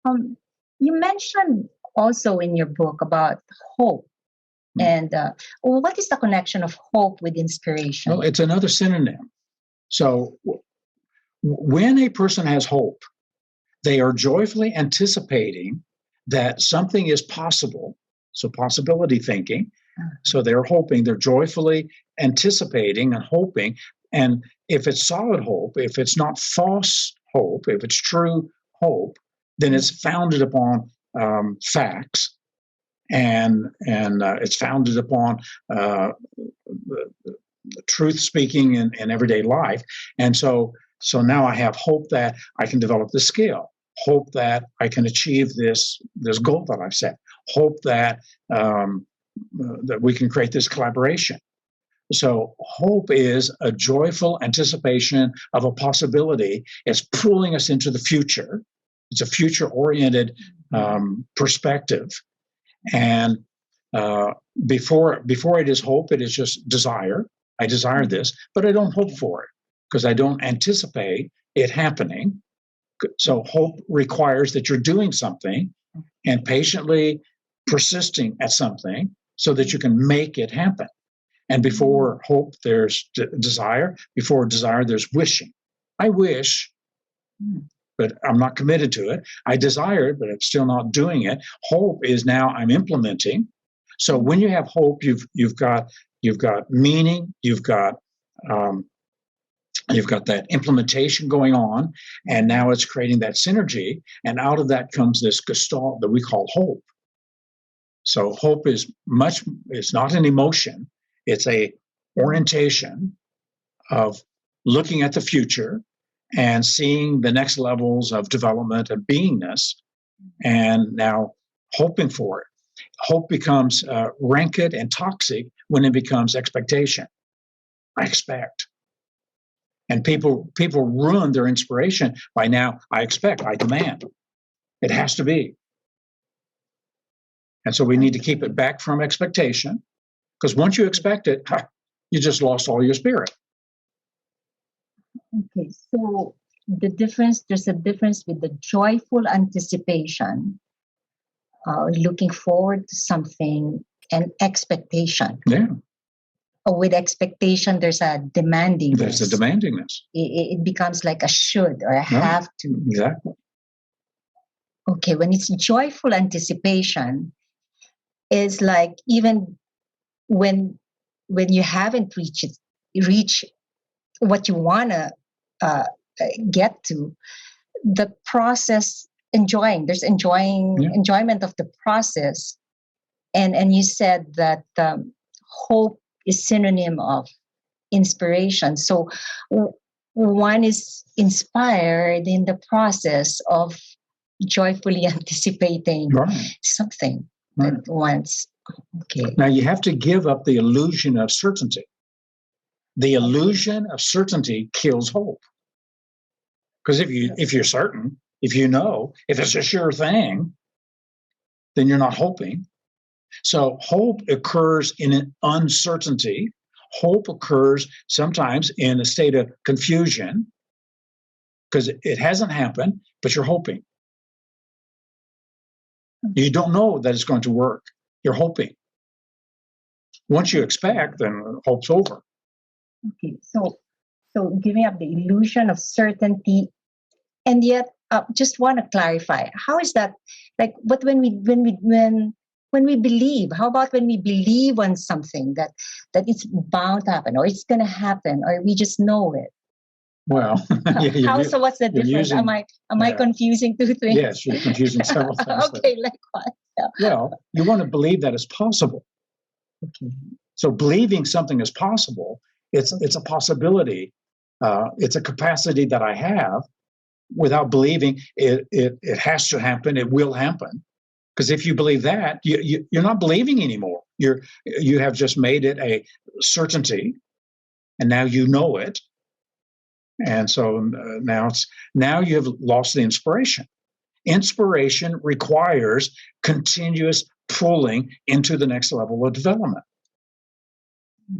Speaker 8: You mentioned also in your book about hope. And what is the connection of hope with inspiration?
Speaker 9: Well, it's another synonym. So when a person has hope, they are joyfully anticipating that something is possible. So possibility thinking. So they're hoping, they're joyfully anticipating and hoping. And if it's solid hope, if it's not false hope, if it's true hope, then it's founded upon facts. And it's founded upon the truth speaking in everyday life. And so now I have hope that I can develop the skill, hope that I can achieve this goal that I've set, hope that that we can create this collaboration. So hope is a joyful anticipation of a possibility. It's pulling us into the future. It's a future-oriented perspective. And before it is hope, it is just desire. I desire this, but I don't hope for it because I don't anticipate it happening. So hope requires that you're doing something and patiently persisting at something so that you can make it happen. And before hope, there's desire. Before desire, there's wishing. I wish, but I'm not committed to it. I desire it, but I'm still not doing it. Hope is now I'm implementing. So when you have hope, you've got meaning. You've got that implementation going on, and now it's creating that synergy. And out of that comes this gestalt that we call hope. So hope is it's not an emotion. It's a orientation of looking at the future and seeing the next levels of development and beingness, and now hoping for it. Hope becomes rancid and toxic when it becomes expectation. I expect. And people ruin their inspiration by now, I expect, I demand. It has to be. And so we need to keep it back from expectation, because once you expect it, you just lost all your spirit.
Speaker 8: Okay, so there's a difference with the joyful anticipation, looking forward to something, and expectation.
Speaker 9: Yeah.
Speaker 8: With expectation, there's a demandingness.
Speaker 9: There's a demandingness.
Speaker 8: It becomes like a should or a have to.
Speaker 9: Exactly.
Speaker 8: Okay, when it's joyful anticipation, is like even when you haven't reached what you wanna get to, the process there's enjoyment of the process, and you said that hope is synonym of inspiration. So one is inspired in the process of joyfully anticipating something that once. Okay.
Speaker 9: Now you have to give up the illusion of certainty. The illusion of certainty kills hope. Because if you're certain, if you know, if it's a sure thing, then you're not hoping. So hope occurs in an uncertainty. Hope occurs sometimes in a state of confusion because it hasn't happened, but you're hoping. You don't know that it's going to work. You're hoping. Once you expect, then hope's over.
Speaker 8: Okay, so giving up the illusion of certainty, and yet just want to clarify, how is that like? But when we believe, how about when we believe on something that it's bound to happen, or it's going to happen, or we just know it?
Speaker 9: Well,
Speaker 8: so what's the difference? Am I confusing two things?
Speaker 9: Yes, you're confusing several things.
Speaker 8: Okay, like what? Yeah.
Speaker 9: Well, you want to believe that it's possible.
Speaker 8: Okay.
Speaker 9: So believing something is possible, it's a possibility. It's a capacity that I have. Without believing it has to happen. It will happen. Because if you believe that, you're not believing anymore. You have just made it a certainty, and now you know it. And so now you have lost the inspiration. Inspiration requires continuous pulling into the next level of development.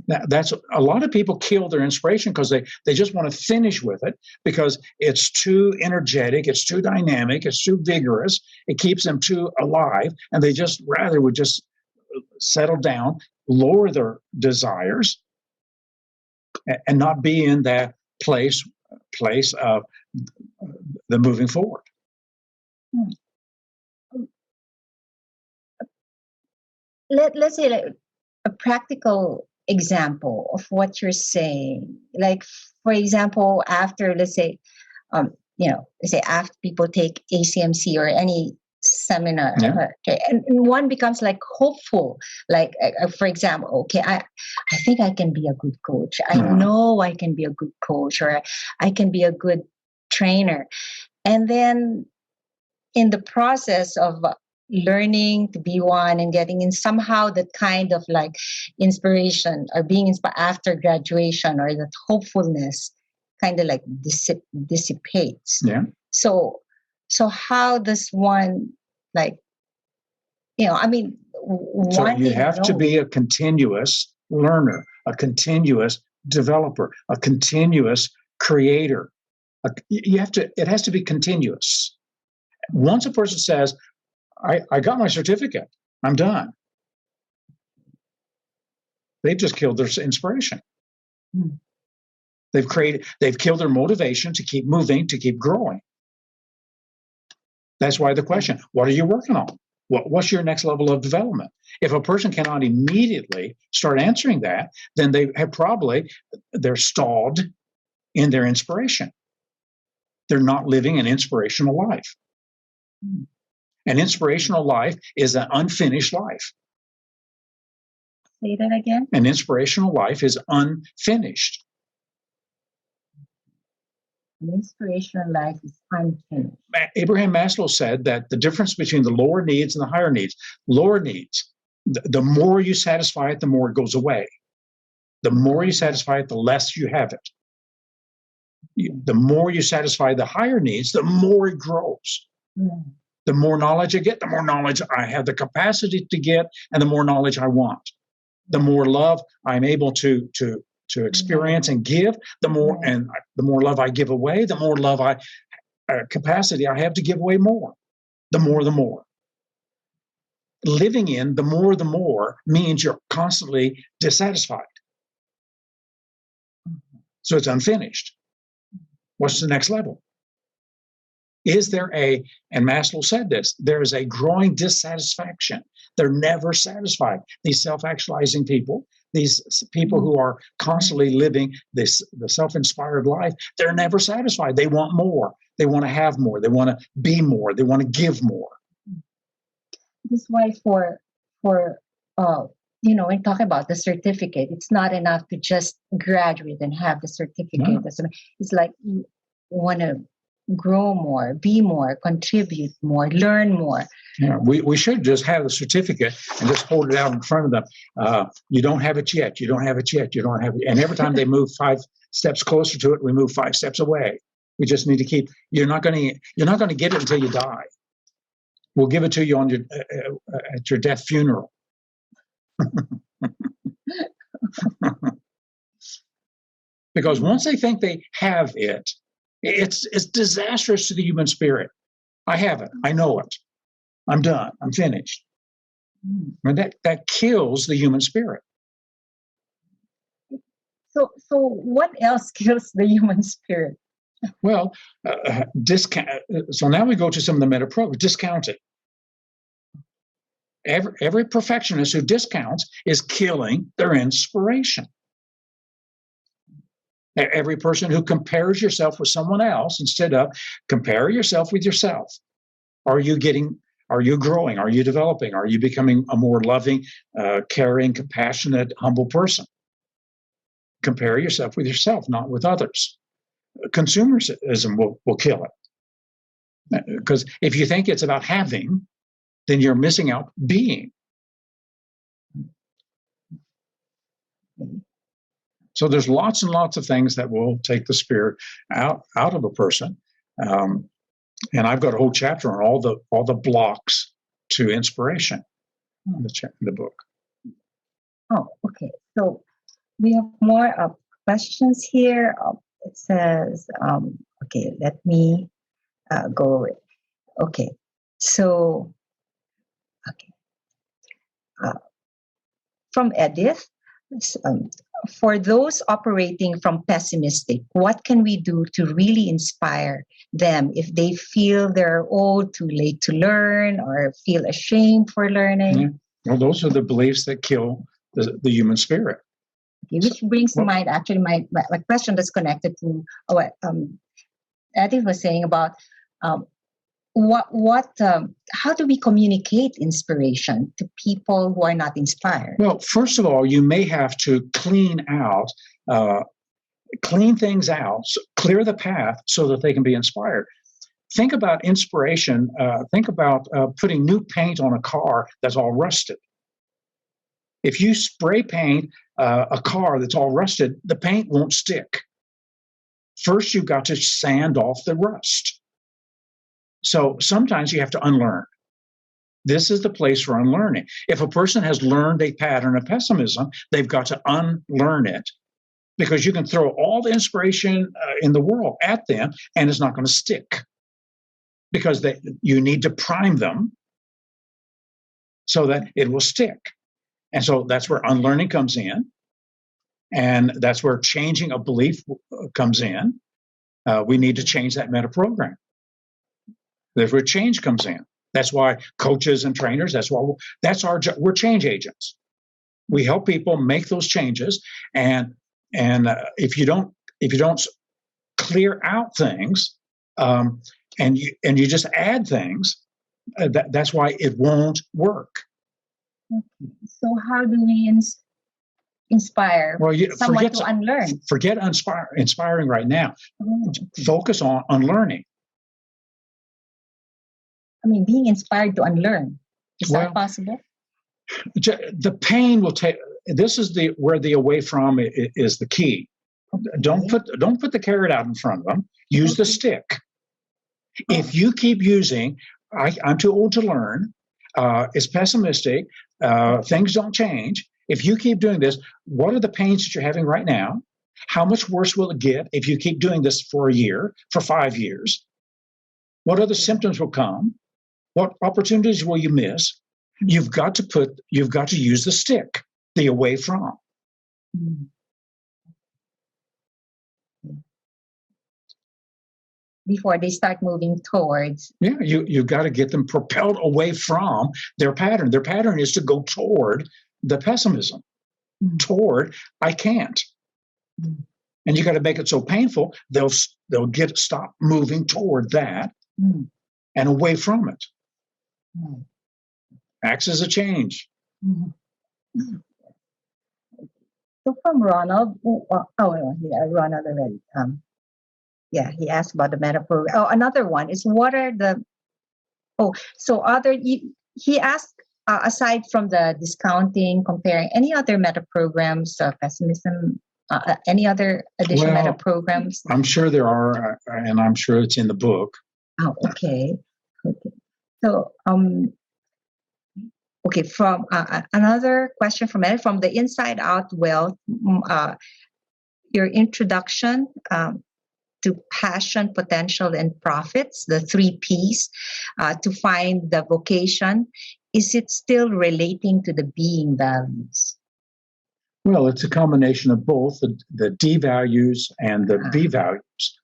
Speaker 9: Now, that's a lot of people kill their inspiration because they just want to finish with it because it's too energetic, it's too dynamic, it's too vigorous, it keeps them too alive, and they just rather would just settle down, lower their desires, and not be in that place of the moving forward.
Speaker 8: Let's say like a practical example of what you're saying. Like, for example, after, let's say after people take ACMC or any seminar, okay, and one becomes like hopeful, like for example, okay, I think I can be a good coach. I know I can be a good coach, or I can be a good trainer. And then in the process of learning to be one and getting in somehow that kind of like inspiration or being inspired after graduation, or that hopefulness kind of like dissipates.
Speaker 9: Yeah.
Speaker 8: So how does one, like, I mean,
Speaker 9: so you have to be a continuous learner, a continuous developer, a continuous creator. It has to be continuous. Once a person says, I got my certificate, I'm done, they've just killed their inspiration. They've killed their motivation to keep moving, to keep growing. That's why the question, what are you working on? What's your next level of development? If a person cannot immediately start answering that, then they're stalled in their inspiration. They're not living an inspirational life. An inspirational life is an unfinished life.
Speaker 8: Say that again.
Speaker 9: An inspirational life is unfinished.
Speaker 8: An inspirational life is unfinished.
Speaker 9: Abraham Maslow said that the difference between the lower needs and the higher needs, the more you satisfy it, the more it goes away. The more you satisfy it, the less you have it. The more you satisfy the higher needs, the more it grows. The more knowledge I get, the more knowledge I have the capacity to get, and the more knowledge I want. The more love I'm able to experience and give, the more love I give away, the more love capacity I have to give away more. The more. Living in the more means you're constantly dissatisfied. So it's unfinished. What's the next level? Is there and Maslow said this, there is a growing dissatisfaction. They're never satisfied. These self-actualizing people, these people who are constantly living the self-inspired life, they're never satisfied. They want more. They want to have more. They want to be more. They want to give more.
Speaker 8: This is why for when talking about the certificate, it's not enough to just graduate and have the certificate. No. It's like you want to grow more, be more, contribute more, learn more.
Speaker 9: Yeah, we should just have the certificate and just hold it out in front of them. You don't have it yet. You don't have it yet. You don't have it. And every time they move 5 steps closer to it, we move 5 steps away. We just need to keep. You're not going to get it until you die. We'll give it to you at your death funeral. Because once they think they have it, it's disastrous to the human spirit. I have it. I know it. I'm done. I'm finished. And that kills the human spirit.
Speaker 8: So what else kills the human spirit?
Speaker 9: Well, discount. So now we go to some of the meta programs. Discounting. Every perfectionist who discounts is killing their inspiration. Every person who compares yourself with someone else instead of compare yourself with yourself. Are you growing? Are you developing? Are you becoming a more loving, caring, compassionate, humble person? Compare yourself with yourself, not with others. Consumerism will kill it. Because if you think it's about having, then you're missing out being. So there's lots and lots of things that will take the spirit out of a person. And I've got a whole chapter on all the blocks to inspiration in the book.
Speaker 8: Oh, okay. So we have more questions here. It says, okay, let me go over it. Okay. So, from Edith, for those operating from pessimistic, what can we do to really inspire them if they feel they're too late to learn or feel ashamed for learning?
Speaker 9: Yeah. Well, those are the beliefs that kill the human spirit.
Speaker 8: Okay, which brings to mind actually my question that's connected to what Edith was saying about how do we communicate inspiration to people who are not inspired?
Speaker 9: Well, first of all, you may have to clean things out, clear the path so that they can be inspired. think about inspiration. Think about putting new paint on a car that's all rusted. If you spray paint a car that's all rusted, the paint won't stick. First, you've got to sand off the rust. So sometimes you have to unlearn. This is the place for unlearning. If a person has learned a pattern of pessimism, they've got to unlearn it, because you can throw all the inspiration in the world at them and it's not going to stick, because you need to prime them so that it will stick. And so that's where unlearning comes in. And that's where changing a belief comes in. We need to change that meta program. That's where change comes in. That's why coaches and trainers, that's our job. We're change agents. We help people make those changes. And if you don't clear out things, and you just add things, that's why it won't work.
Speaker 8: Okay. So how do we inspire someone to unlearn?
Speaker 9: Forget inspiring right now. Focus on unlearning.
Speaker 8: I mean, being inspired to unlearn. Is that possible?
Speaker 9: The pain will take. This is where the away from is the key. Okay. Don't put the carrot out in front of them. Use the stick. If you keep using, I'm too old to learn. It's pessimistic. Things don't change. If you keep doing this, what are the pains that you're having right now? How much worse will it get if you keep doing this for a year, for 5 years? What other symptoms will come? What opportunities will you miss? You've got to use the stick, the away from.
Speaker 8: Before they start moving towards.
Speaker 9: Yeah, you've got to get them propelled away from their pattern. Their pattern is to go toward the pessimism, toward I can't. And you got to make it so painful they'll stop moving toward that and away from it. Acts as a change.
Speaker 8: So from Ronald, Ronald already. He asked about the meta program. Oh, another one is he asked, aside from the discounting, comparing any other meta programs, pessimism, any other additional meta programs?
Speaker 9: I'm sure there are, and I'm sure it's in the book.
Speaker 8: Oh, okay. So, from another question from the Inside Out Wealth, your introduction to passion, potential, and profits, the 3 Ps, to find the vocation. Is it still relating to the being values?
Speaker 9: Well, it's a combination of both the D values and the B values.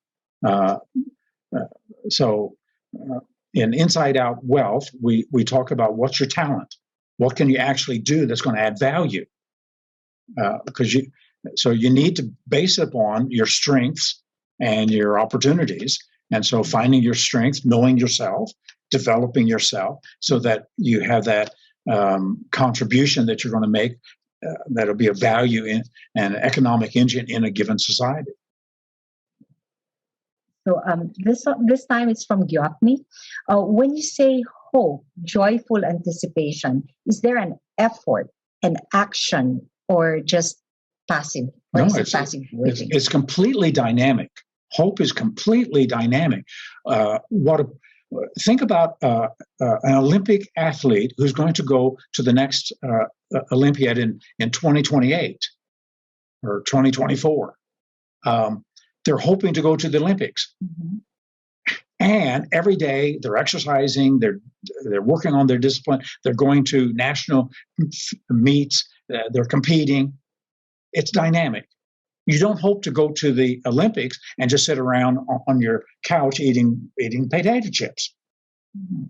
Speaker 9: In Inside Out Wealth, we talk about what's your talent. What can you actually do that's going to add value? So you need to base it upon your strengths and your opportunities. And so finding your strength, knowing yourself, developing yourself so that you have that contribution that you're going to make that'll be a value in an economic engine in a given society.
Speaker 8: So this time it's from Gyotni. When you say hope, joyful anticipation, is there an effort, an action, or just passive? Or
Speaker 9: No,
Speaker 8: passive waiting?
Speaker 9: It's completely dynamic. Hope is completely dynamic. Think about an Olympic athlete who's going to go to the next Olympiad in 2028 or 2024. They're hoping to go to the Olympics.
Speaker 8: Mm-hmm.
Speaker 9: And every day they're exercising, they're working on their discipline, they're going to national meets, they're competing. It's dynamic. You don't hope to go to the Olympics and just sit around on your couch eating potato chips.
Speaker 8: Mm-hmm.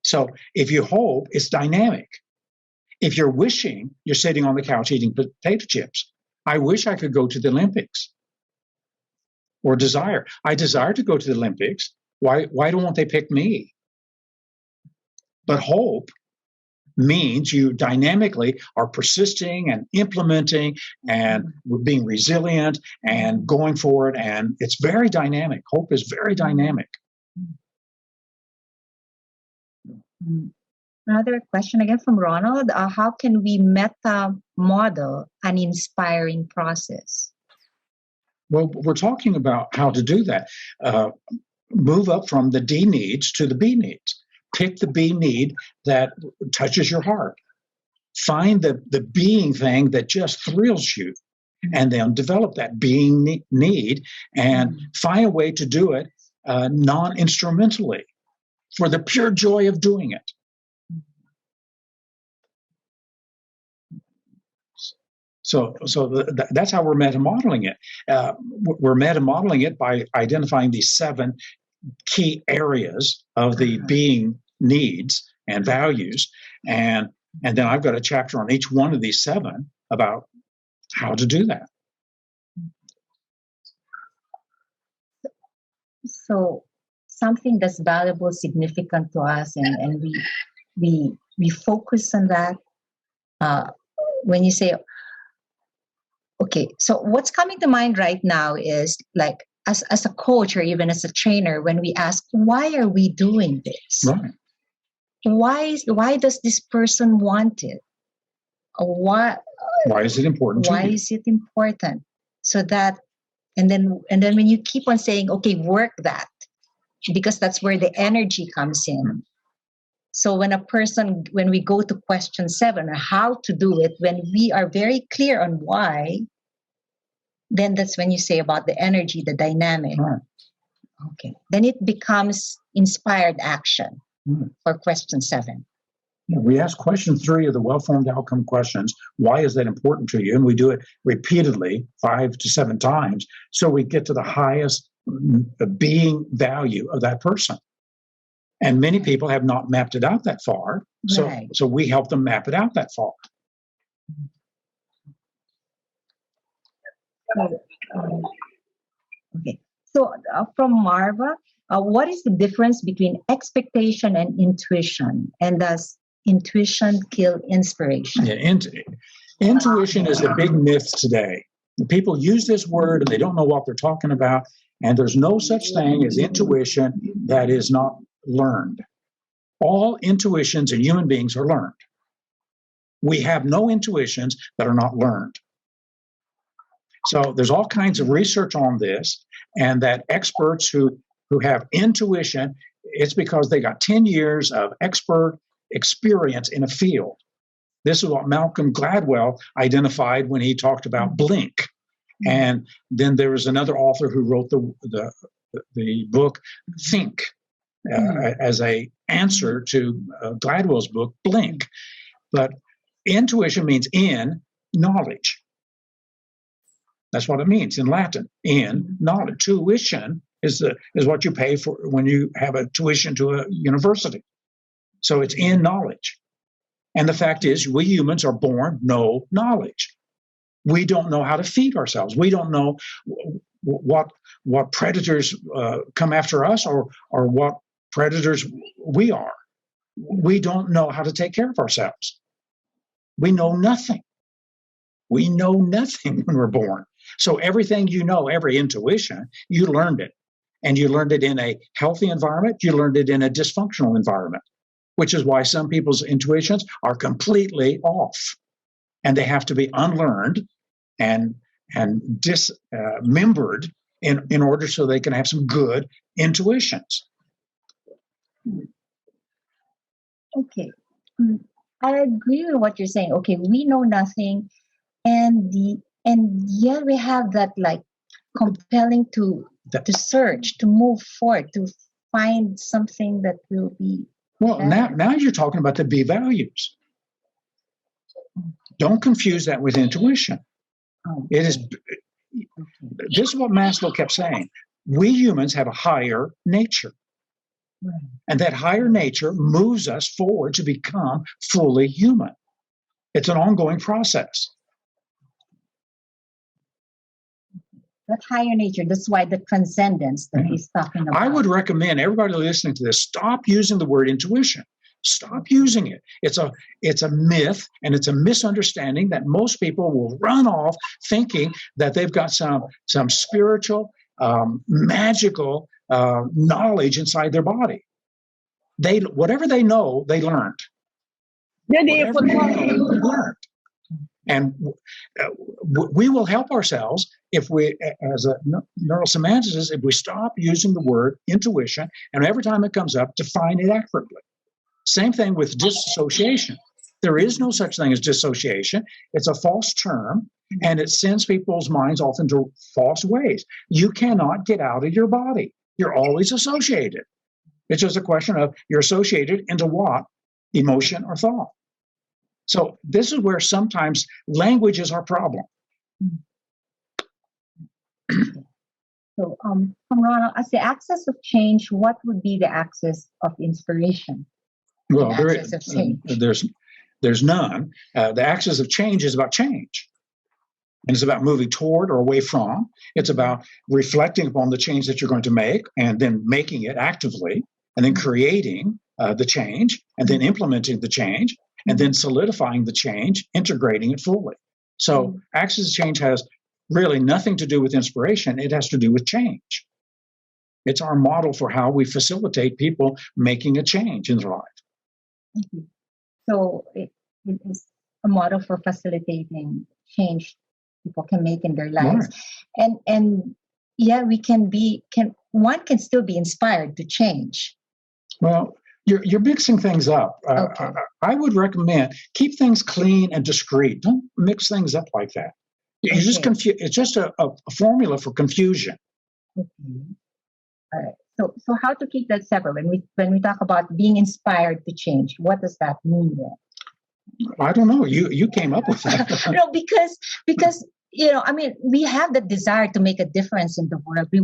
Speaker 9: So if you hope, it's dynamic. If you're wishing, you're sitting on the couch eating potato chips. I wish I could go to the Olympics. Or desire. I desire to go to the Olympics. Why don't they pick me? But hope means you dynamically are persisting and implementing and being resilient and going forward. And it's very dynamic. Hope is very dynamic.
Speaker 8: Another question again from Ronald. How can we meta model an inspiring process?
Speaker 9: Well, we're talking about how to do that. Move up from the D needs to the B needs. Pick the B need that touches your heart. Find the being thing that just thrills you, and then develop that being need and find a way to do it non-instrumentally for the pure joy of doing it. So that's how we're meta-modeling it. We're meta-modeling it by identifying these 7 key areas of the being needs and values. And then I've got a chapter on each one of these 7 about how to do that.
Speaker 8: So something that's valuable, significant to us, and we focus on that. When you say, okay, so what's coming to mind right now is like as a coach or even as a trainer, when we ask, why are we doing this?
Speaker 9: Right.
Speaker 8: Why does this person want it? Why
Speaker 9: is it important to you?
Speaker 8: Why is it important? So that, and then when you keep on saying, okay, work that, because that's where the energy comes in. So when we go to question 7, or how to do it, when we are very clear on why, then that's when you say about the energy, the dynamic.
Speaker 9: Right.
Speaker 8: Okay. Then it becomes inspired action for question 7.
Speaker 9: Yeah, we ask question 3 of the well-formed outcome questions. Why is that important to you? And we do it repeatedly, 5 to 7 times, so we get to the highest being value of that person. And many people have not mapped it out that far, so we help them map it out that far.
Speaker 8: Okay. So from Marva, what is the difference between expectation and intuition? And does intuition kill inspiration?
Speaker 9: Yeah, intuition is a big myth today. People use this word and they don't know what they're talking about. And there's no such thing as intuition that is not learned. All intuitions in human beings are learned. We have no intuitions that are not learned. So there's all kinds of research on this, and that experts who have intuition, it's because they got 10 years of expert experience in a field. This is what Malcolm Gladwell identified when he talked about blink. And then there was another author who wrote the book Think as a answer to Gladwell's book Blink. But intuition means in knowledge. That's what it means in Latin, in knowledge. Tuition is what you pay for when you have a tuition to a university. So it's in knowledge. And the fact is, we humans are born no knowledge. We don't know how to feed ourselves. We don't know what predators come after us or what predators we are. We don't know how to take care of ourselves. We know nothing. We know nothing when we're born. So everything you know, every intuition, you learned it. And you learned it in a healthy environment. You learned it in a dysfunctional environment, which is why some people's intuitions are completely off. And they have to be unlearned and dismembered in order so they can have some good intuitions.
Speaker 8: Okay. I agree with what you're saying. Okay, we know nothing. And yet we have that like compelling to search, to move forward, to find something that will be
Speaker 9: well.
Speaker 8: better.
Speaker 9: Now you're talking about the B values. Don't confuse that with intuition. It is. This is what Maslow kept saying. We humans have a higher nature.
Speaker 8: Right.
Speaker 9: And that higher nature moves us forward to become fully human. It's an ongoing process.
Speaker 8: That higher nature, that's why the transcendence that he's talking about.
Speaker 9: I would recommend everybody listening to this, stop using the word intuition. Stop using it. It's a myth, and it's a misunderstanding that most people will run off thinking that they've got some magical knowledge inside their body. whatever they know, they learned. Whatever they know, they learned. And we will help ourselves if we, as a neurosemanticist, if we stop using the word intuition, and every time it comes up, define it accurately. Same thing with dissociation. There is no such thing as dissociation. It's a false term, and it sends people's minds off into false ways. You cannot get out of your body. You're always associated. It's just a question of you're associated into what? Emotion or thought. So this is where sometimes language is our problem.
Speaker 8: So, from Ronald, as the axis of change, what would be the axis of inspiration?
Speaker 9: Well, there's none. The axis of change is about change. And it's about moving toward or away from. It's about reflecting upon the change that you're going to make and then making it actively and then creating the change and then implementing the change and then solidifying the change, integrating it fully. So axis of change has really nothing to do with inspiration. It has to do with change. It's our model for how we facilitate people making a change in their life.
Speaker 8: Mm-hmm. So it is a model for facilitating change people can make in their lives. Right. And yeah, one can still be inspired to change.
Speaker 9: Well, you're mixing things up. Okay. I would recommend keep things clean and discreet. Don't mix things up like that. You just confuse. It's just a formula for confusion.
Speaker 8: Okay. All right. So how to keep that separate? When we talk about being inspired to change, what does that mean then?
Speaker 9: I don't know. You came up with that.
Speaker 8: No, because I mean, we have the desire to make a difference in the world. We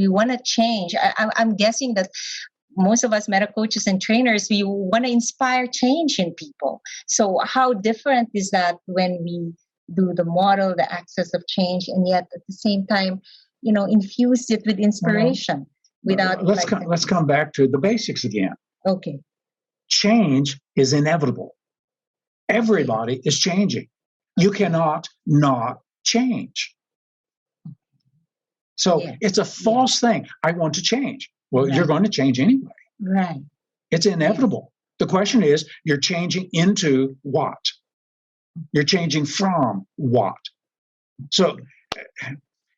Speaker 8: wanna change. I'm guessing that most of us meta coaches and trainers, we want to inspire change in people. So how different is that when we do the model, the axis of change, and yet at the same time, infuse it with inspiration without.
Speaker 9: Let's come back to the basics again.
Speaker 8: Okay.
Speaker 9: Change is inevitable. Everybody is changing. You cannot not change. So it's a false thing. I want to change. Well, you're going to change anyway.
Speaker 8: Right.
Speaker 9: It's inevitable. The question is, you're changing into what? You're changing from what? So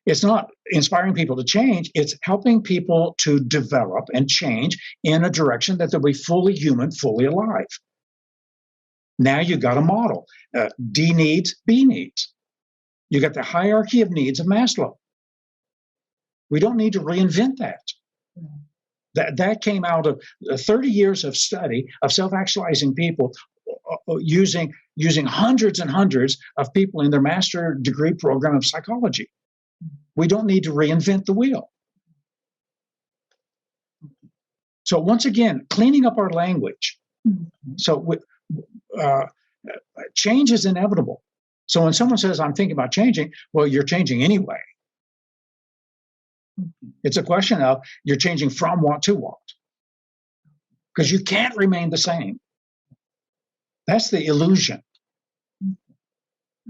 Speaker 9: it's not inspiring people to change. It's helping people to develop and change in a direction that they'll be fully human, fully alive. Now you got a model. D needs, B needs. You got the hierarchy of needs of Maslow. We don't need to reinvent that. That came out of 30 years of study of self-actualizing people using hundreds and hundreds of people in their master degree program of psychology. We don't need to reinvent the wheel. So once again, cleaning up our language. So change is inevitable. So when someone says, I'm thinking about changing, well, you're changing anyway. It's a question of you're changing from what to what. Because you can't remain the same. That's the illusion.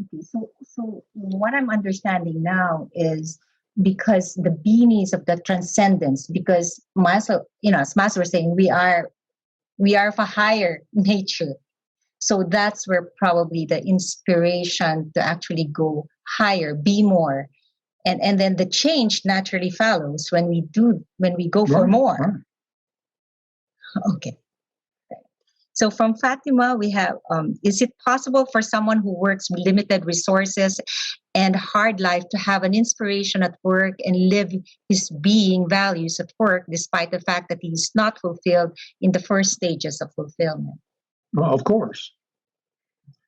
Speaker 8: Okay, so what I'm understanding now is because the beanies of the transcendence, because Maslow, as Maslow was saying, we are of a higher nature. So that's where probably the inspiration to actually go higher, be more. And then the change naturally follows when we go for more. Right. Okay. So from Fatima, we have, is it possible for someone who works with limited resources and hard life to have an inspiration at work and live his being values at work despite the fact that he's not fulfilled in the first stages of fulfillment?
Speaker 9: Well, of course,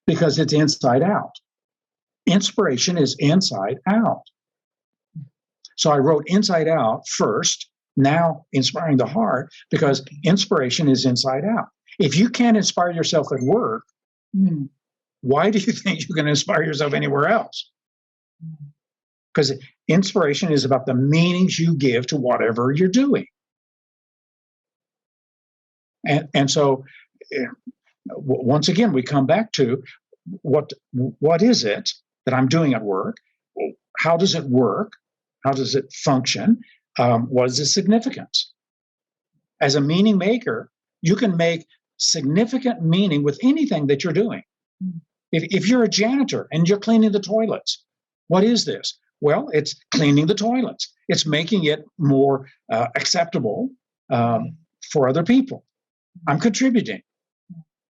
Speaker 9: because it's inside out. Inspiration is inside out. So I wrote inside out first, now inspiring the heart, because inspiration is inside out. If you can't inspire yourself at work, why do you think you can inspire yourself anywhere else? Because inspiration is about the meanings you give to whatever you're doing. And so once again, we come back to what is it that I'm doing at work? How does it work? How does it function? What is its significance? As a meaning maker, you can make significant meaning with anything that you're doing. If you're a janitor and you're cleaning the toilets, what is this? Well, it's cleaning the toilets. It's making it more acceptable for other people. I'm contributing.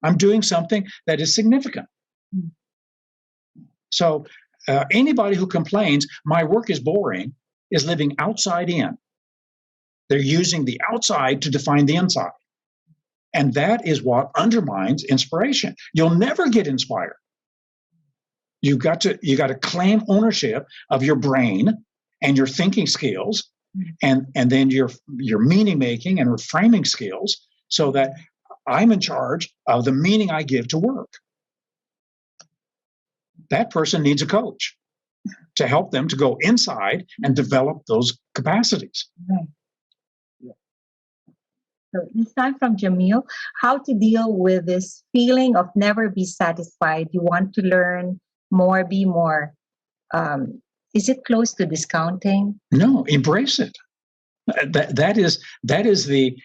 Speaker 9: I'm doing something that is significant. So anybody who complains, my work is boring, is living outside in. They're using the outside to define the inside. And that is what undermines inspiration. You'll never get inspired. You got to claim ownership of your brain and your thinking skills, and then your meaning making and reframing skills, so that I'm in charge of the meaning I give to work. That person needs a coach to help them to go inside and develop those capacities.
Speaker 8: Right. So this time from Jamil, how to deal with this feeling of never be satisfied. You want to learn more, be more. Is it close to discounting?
Speaker 9: No, embrace it. That is the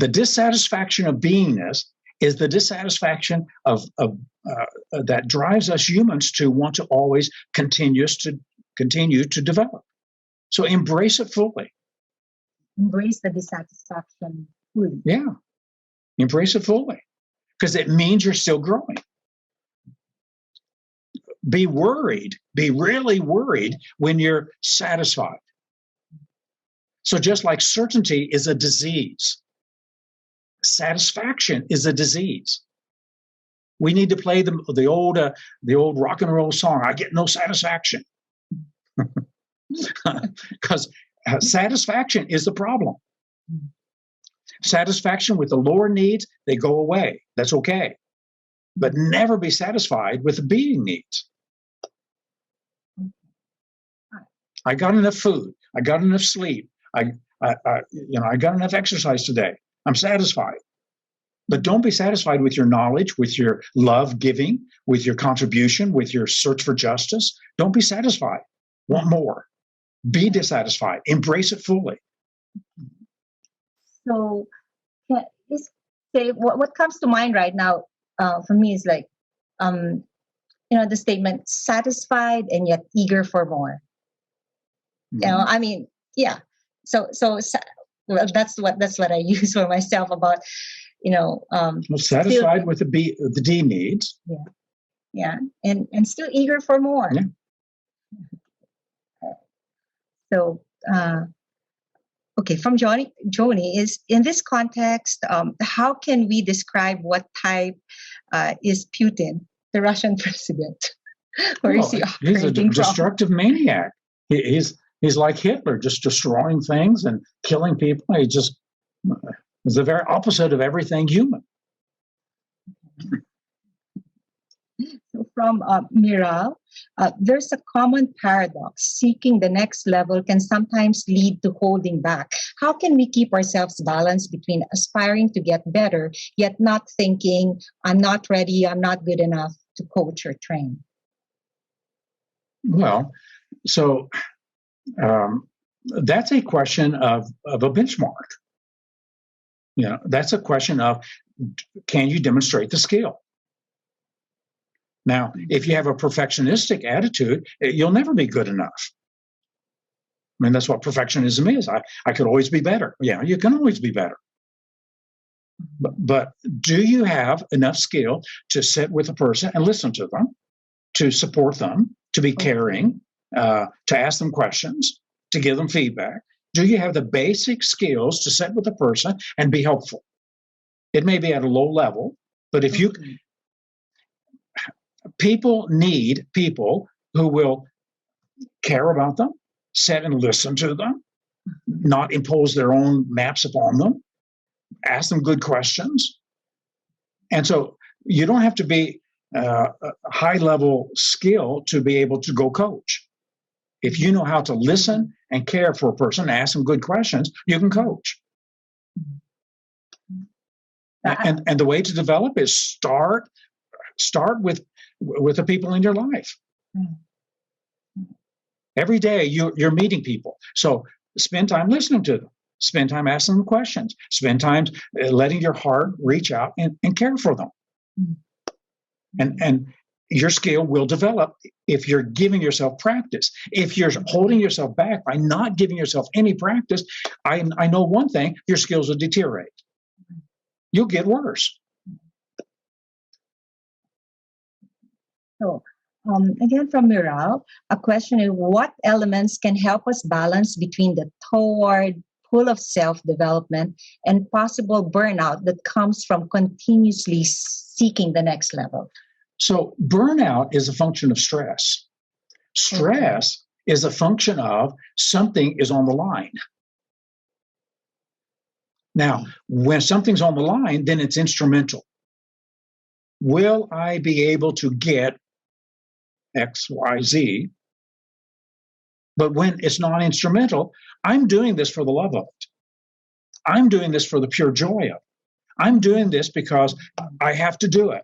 Speaker 9: dissatisfaction of beingness is the dissatisfaction of that drives us humans to want to always continue to develop. So embrace it fully.
Speaker 8: Embrace the dissatisfaction fully.
Speaker 9: Yeah, embrace it fully, because it means you're still growing. Be really worried when you're satisfied. So just like certainty is a disease, satisfaction is a disease. We need to play the old rock and roll song, I get no satisfaction. Because satisfaction is the problem. Satisfaction with the lower needs, they go away. That's okay. But never be satisfied with the being needs. I got enough food. I got enough sleep. I got enough exercise today. I'm satisfied. But don't be satisfied with your knowledge, with your love giving, with your contribution, with your search for justice. Don't be satisfied. Want more. Be dissatisfied. Embrace it fully.
Speaker 8: So, what comes to mind right now for me is like, the statement "satisfied and yet eager for more." Yeah. So that's what I use for myself about,
Speaker 9: satisfied with the D needs.
Speaker 8: Yeah, and still eager for more.
Speaker 9: Yeah.
Speaker 8: So, from Joni is in this context, how can we describe what type is Putin, the Russian president? Where is he
Speaker 9: He's a
Speaker 8: operating from?
Speaker 9: destructive maniac. He's like Hitler, just destroying things and killing people. He just is the very opposite of everything human.
Speaker 8: So from Miral, there's a common paradox. Seeking the next level can sometimes lead to holding back. How can we keep ourselves balanced between aspiring to get better, yet not thinking, I'm not ready, I'm not good enough to coach or train?
Speaker 9: Well, so that's a question of a benchmark. That's a question of, can you demonstrate the skill? Now, if you have a perfectionistic attitude, you'll never be good enough. I mean, that's what perfectionism is. I could always be better. Yeah, you can always be better. But do you have enough skill to sit with a person and listen to them, to support them, to be caring, to ask them questions, to give them feedback? Do you have the basic skills to sit with a person and be helpful? It may be at a low level, but if you... People need people who will care about them, sit and listen to them, not impose their own maps upon them, ask them good questions. And so you don't have to be a high-level skill to be able to go coach. If you know how to listen and care for a person, ask them good questions, you can coach. And the way to develop is start with the people in your life. Every day you're meeting people. So spend time listening to them. Spend time asking them questions. Spend time letting your heart reach out and care for them. And your skill will develop if you're giving yourself practice. If you're holding yourself back by not giving yourself any practice, I know one thing, your skills will deteriorate. You'll get worse.
Speaker 8: So, again, from Miral, a question is, what elements can help us balance between the toward pull of self-development and possible burnout that comes from continuously seeking the next level?
Speaker 9: So burnout is a function of stress. Stress is a function of something is on the line. Now, when something's on the line, then it's instrumental. Will I be able to get X, Y, Z? But when it's not instrumental, I'm doing this for the love of it. I'm doing this for the pure joy of it. I'm doing this because I have to do it.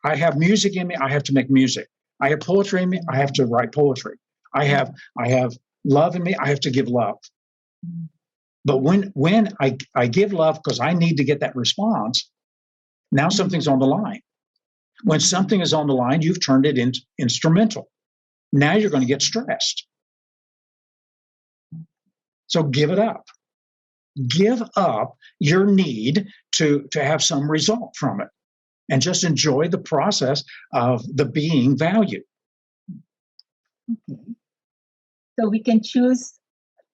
Speaker 9: I have music in me, I have to make music. I have poetry in me, I have to write poetry. I have love in me, I have to give love. But when I give love because I need to get that response, now something's on the line. When something is on the line, you've turned it into instrumental. Now you're going to get stressed. So give it up. Give up your need to have some result from it. And just enjoy the process of the being value.
Speaker 8: Okay. So we can choose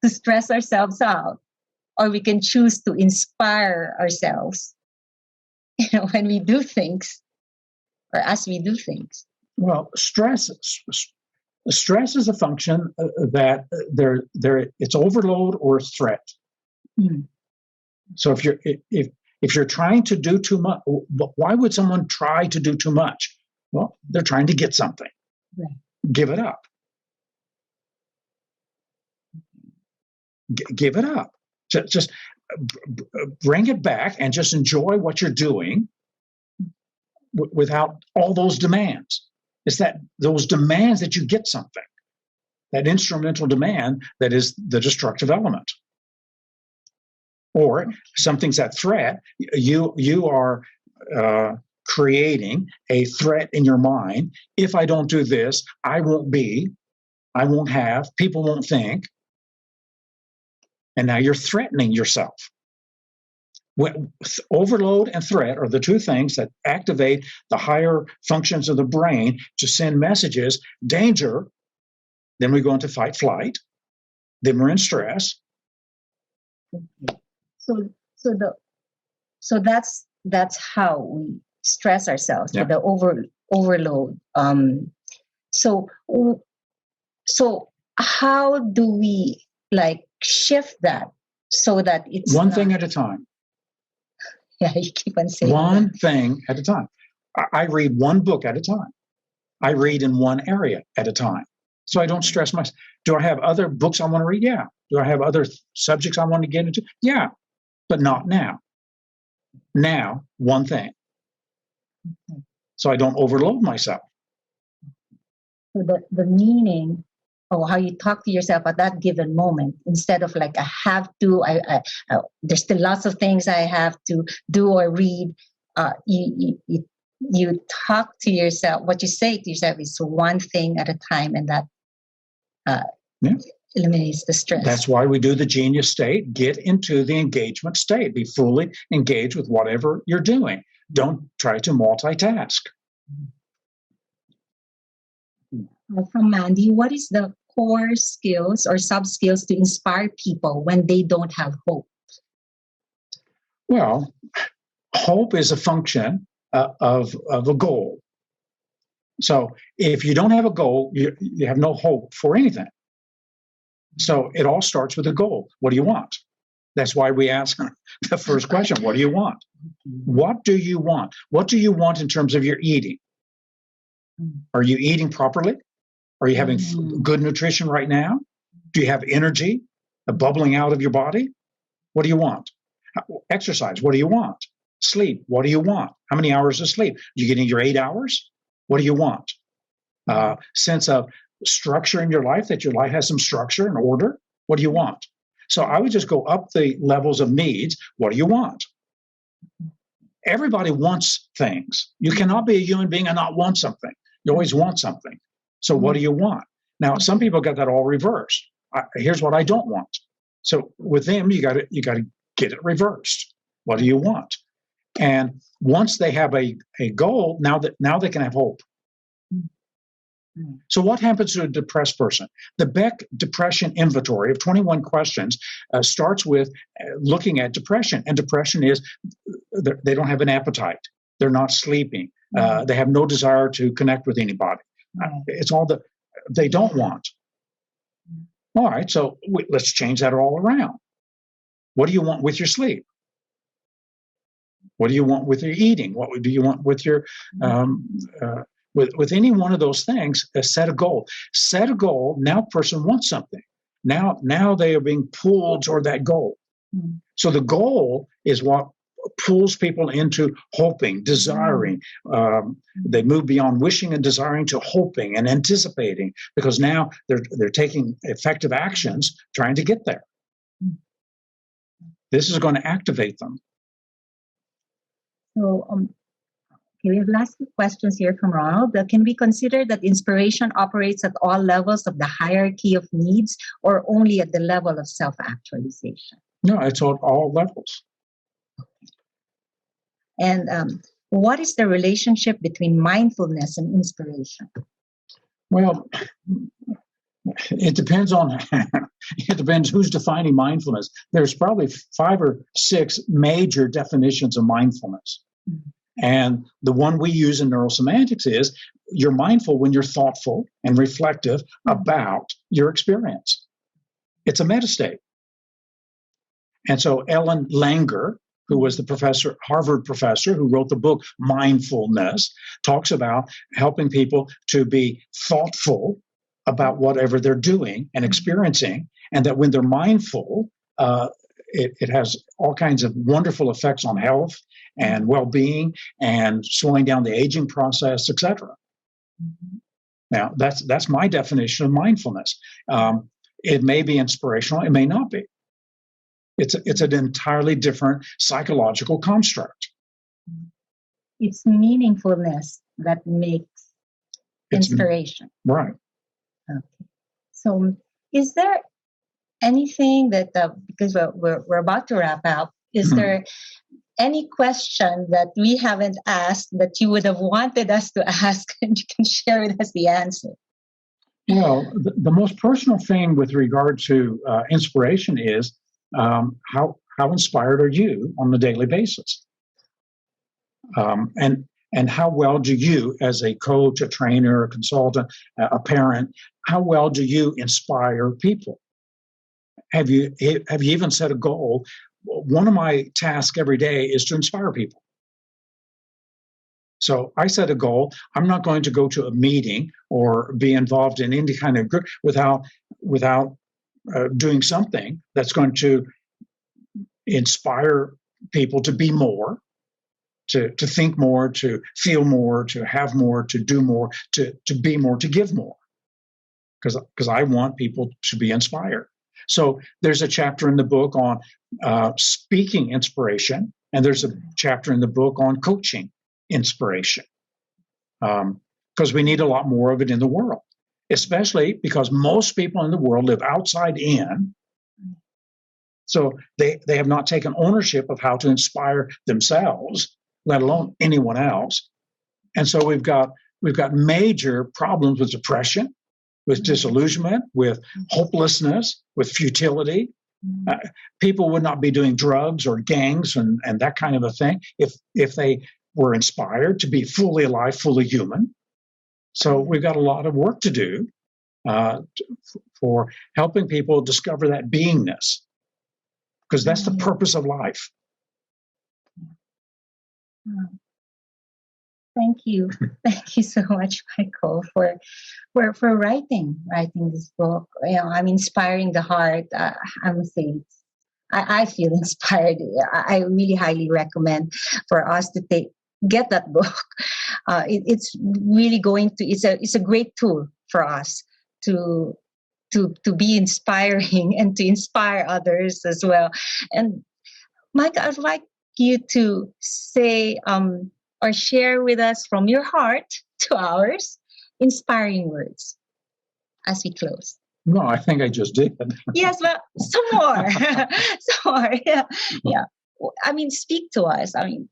Speaker 8: to stress ourselves out, or we can choose to inspire ourselves, when we do things, or as we do things.
Speaker 9: Well, stress is a function that it's overload or threat.
Speaker 8: Mm.
Speaker 9: So if you're trying to do too much, why would someone try to do too much? Well, they're trying to get something.
Speaker 8: Right.
Speaker 9: Give it up. Give it up. Just bring it back and just enjoy what you're doing without all those demands. It's those demands that you get something, that instrumental demand that is the destructive element. Or something's at threat, you are creating a threat in your mind. If I don't do this, I won't have, people won't think. And now you're threatening yourself. Overload and threat are the two things that activate the higher functions of the brain to send messages, danger. Then we go into fight, flight. Then we're in stress.
Speaker 8: Okay. So that's how we stress ourselves, with the overload. So how do we shift that so that it's
Speaker 9: one thing at a time?
Speaker 8: Yeah, you keep on saying
Speaker 9: one thing at a time. I read one book at a time. I read in one area at a time. So I don't stress myself. Do I have other books I want to read? Yeah. Do I have other subjects I want to get into? Yeah. But not now. Now, one thing.
Speaker 8: Okay.
Speaker 9: So I don't overload myself.
Speaker 8: So the meaning of how you talk to yourself at that given moment, instead of I have to, there's still lots of things I have to do or read. You talk to yourself, what you say to yourself is one thing at a time, and that eliminates the stress.
Speaker 9: That's why we do the genius state. Get into the engagement state. Be fully engaged with whatever you're doing. Don't try to multitask.
Speaker 8: From Mandy, what is the core skills or sub-skills to inspire people when they don't have hope?
Speaker 9: Well, hope is a function of a goal. So if you don't have a goal, you have no hope for anything. So it all starts with a goal. What do you want? That's why we ask the first question, what do you want? What do you want? What do you want in terms of your eating? Are you eating properly? Are you having good nutrition right now? Do you have energy bubbling out of your body? What do you want? Exercise. What do you want? Sleep. What do you want? How many hours of sleep? You getting your 8 hours? What do you want? Sense of structure in your life, that your life has some structure and order. What do you want? So I would just go up the levels of needs. What do you want? Everybody wants things. You cannot be a human being and not want something. You always want something. So what do you want? Now, some people got that all reversed. Here's what I don't want. So with them, you got to get it reversed. What do you want? And once they have a goal, now they can have hope. So what happens to a depressed person? The Beck Depression Inventory of 21 questions starts with looking at depression. And depression is they don't have an appetite. They're not sleeping. They have no desire to connect with anybody. It's all that they don't want. All right, so let's change that all around. What do you want with your sleep? What do you want with your eating? What do you want with your with any one of those things? Set a goal. Set a goal. Now, person wants something. Now they are being pulled toward that goal. So the goal is what pulls people into hoping, desiring. They move beyond wishing and desiring to hoping and anticipating, because now they're taking effective actions trying to get there. This is going to activate them.
Speaker 8: So, we have last few questions here from Ronald. Can we consider that inspiration operates at all levels of the hierarchy of needs, or only at the level of self-actualization?
Speaker 9: No, it's at all levels.
Speaker 8: And what is the relationship between mindfulness and inspiration?
Speaker 9: Well, it depends who's defining mindfulness. There's probably 5 or 6 major definitions of mindfulness. And the one we use in NeuroSemantics is you're mindful when you're thoughtful and reflective about your experience. It's a meta state. And so Ellen Langer, who was the Harvard professor who wrote the book Mindfulness, talks about helping people to be thoughtful about whatever they're doing and experiencing, and that when they're mindful, it has all kinds of wonderful effects on health and well-being and slowing down the aging process, etc. Now, that's my definition of mindfulness. It may be inspirational, it may not be. It's an entirely different psychological construct.
Speaker 8: It's meaningfulness that makes inspiration.
Speaker 9: Right.
Speaker 8: Okay. So, is there anything that because we're about to wrap up? Is there any question that we haven't asked that you would have wanted us to ask, and you can share with us the answer?
Speaker 9: Well, the most personal thing with regard to inspiration is how inspired are you on a daily basis? And how well do you, as a coach, a trainer, a consultant, a parent, how well do you inspire people? Have you even set a goal? One of my tasks every day is to inspire people. So I set a goal. I'm not going to go to a meeting or be involved in any kind of group without doing something that's going to inspire people to be more, to think more, to feel more, to have more, to do more, to be more, to give more. Because I want people to be inspired. So there's a chapter in the book on speaking inspiration, and there's a chapter in the book on coaching inspiration. Because we need a lot more of it in the world, especially because most people in the world live outside in. So they have not taken ownership of how to inspire themselves, let alone anyone else. And so we've got major problems with depression, with disillusionment, with hopelessness, with futility. People would not be doing drugs or gangs and that kind of a thing if they were inspired to be fully alive, fully human. So we've got a lot of work to do for helping people discover that beingness, because that's the purpose of life.
Speaker 8: Thank you. Thank you so much, Michael, for writing this book. I'm inspiring the heart. I must say, I feel inspired. I really highly recommend for us to get that book. It's really it's a great tool for us to to be inspiring and to inspire others as well. And Mike, I'd like you to say or share with us from your heart to ours inspiring words as we close.
Speaker 9: No, I think I just did.
Speaker 8: Yes, well, some more. Some more. Yeah. I mean, speak to us. I mean,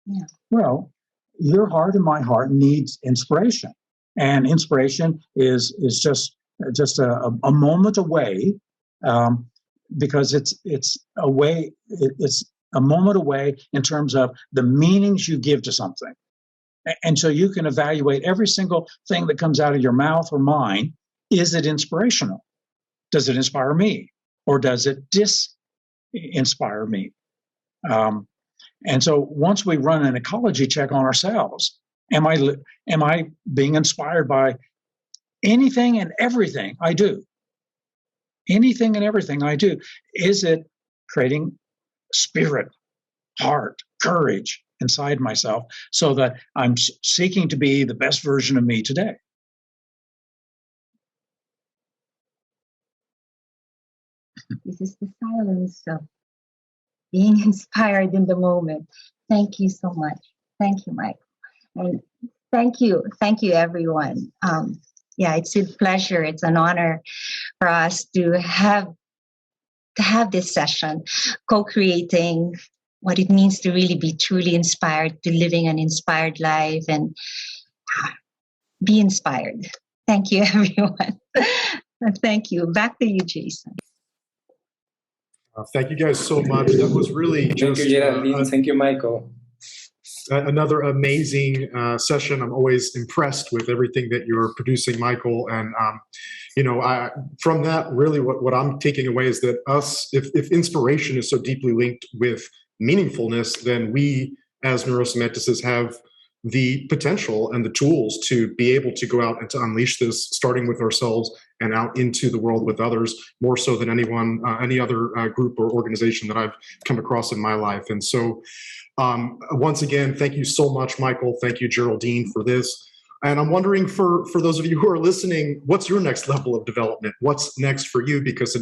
Speaker 8: yeah.
Speaker 9: Well, your heart and my heart needs inspiration. And inspiration is just a moment away, because it's a moment away in terms of the meanings you give to something. And so you can evaluate every single thing that comes out of your mouth or mind. Is it inspirational? Does it inspire me? Or does it dis-inspire me? And so once we run an ecology check on ourselves, am I being inspired by anything and everything I do? Anything and everything I do. Is it creating spirit, heart, courage inside myself so that I'm seeking to be the best version of me today?
Speaker 8: This is the silence of being inspired in the moment. Thank you so much. Thank you, Mike. And thank you, everyone. Yeah, it's a pleasure. It's an honor for us to have this session, co-creating what it means to really be truly inspired, to living an inspired life and be inspired. Thank you, everyone. Thank you. Back to you, Jason.
Speaker 1: Thank you guys so much. That was really
Speaker 10: Thank you, Geraldine. Thank you, Michael.
Speaker 1: Another amazing session. I'm always impressed with everything that you're producing, Michael. And, from that, really what I'm taking away is that if inspiration is so deeply linked with meaningfulness, then we as neurosemanticists have the potential and the tools to be able to go out and to unleash this, starting with ourselves and out into the world with others, more so than any other group or organization that I've come across in my life. And so once again, thank you so much, Michael. Thank you, Geraldine, for this. And I'm wondering for those of you who are listening, what's your next level of development? What's next for you? Because,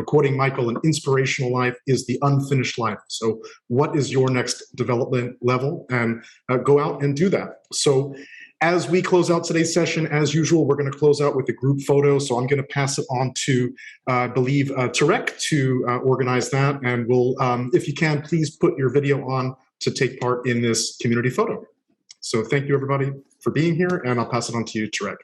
Speaker 1: quoting Michael, an inspirational life is the unfinished life. So what is your next development level? And go out and do that. So as we close out today's session, as usual, we're going to close out with a group photo. So I'm going to pass it on to, I believe, Tarek to organize that. And we'll, if you can, please put your video on to take part in this community photo. So thank you, everybody, for being here, and I'll pass it on to you, Tarek.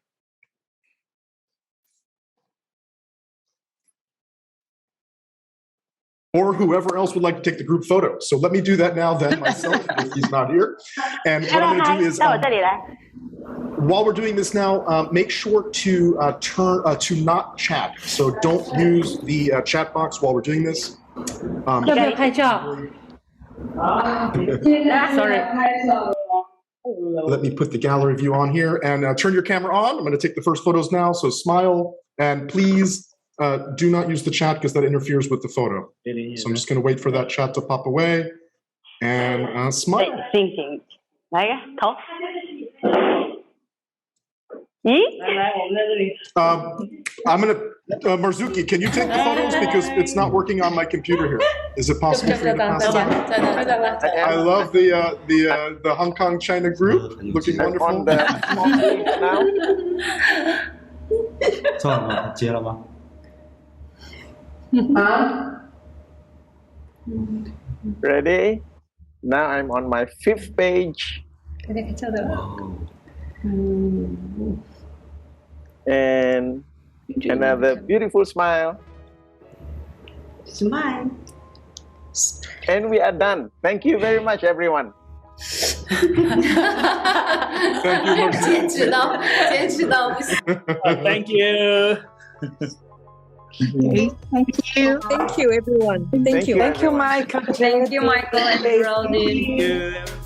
Speaker 1: Or whoever else would like to take the group photo. So let me do that now then myself, if he's not here. And what I'm going to do is, while we're doing this now, make sure to to not chat. So don't use the chat box while we're doing this.
Speaker 7: Sorry.
Speaker 1: Let me put the gallery view on here and turn your camera on. I'm going to take the first photos now. So smile, and please do not use the chat because that interferes with the photo. So I'm just going to wait for that chat to pop away and smile.
Speaker 7: Thinking.
Speaker 1: I'm going to, Marzuki, can you take the photos because it's not working on my computer here? Is it possible for you to pass it on? I love the Hong Kong China group, looking wonderful.
Speaker 3: Ready? Now I'm on my 5th page. And another beautiful smile.
Speaker 4: Smile.
Speaker 3: And we are done. Thank you very much, everyone.
Speaker 1: Thank you,
Speaker 10: Thank you.
Speaker 8: Thank you.
Speaker 2: Thank you, everyone. Thank you.
Speaker 3: Thank you,
Speaker 2: Michael.
Speaker 7: Thank you, Michael and Geraldine.
Speaker 10: Thank you.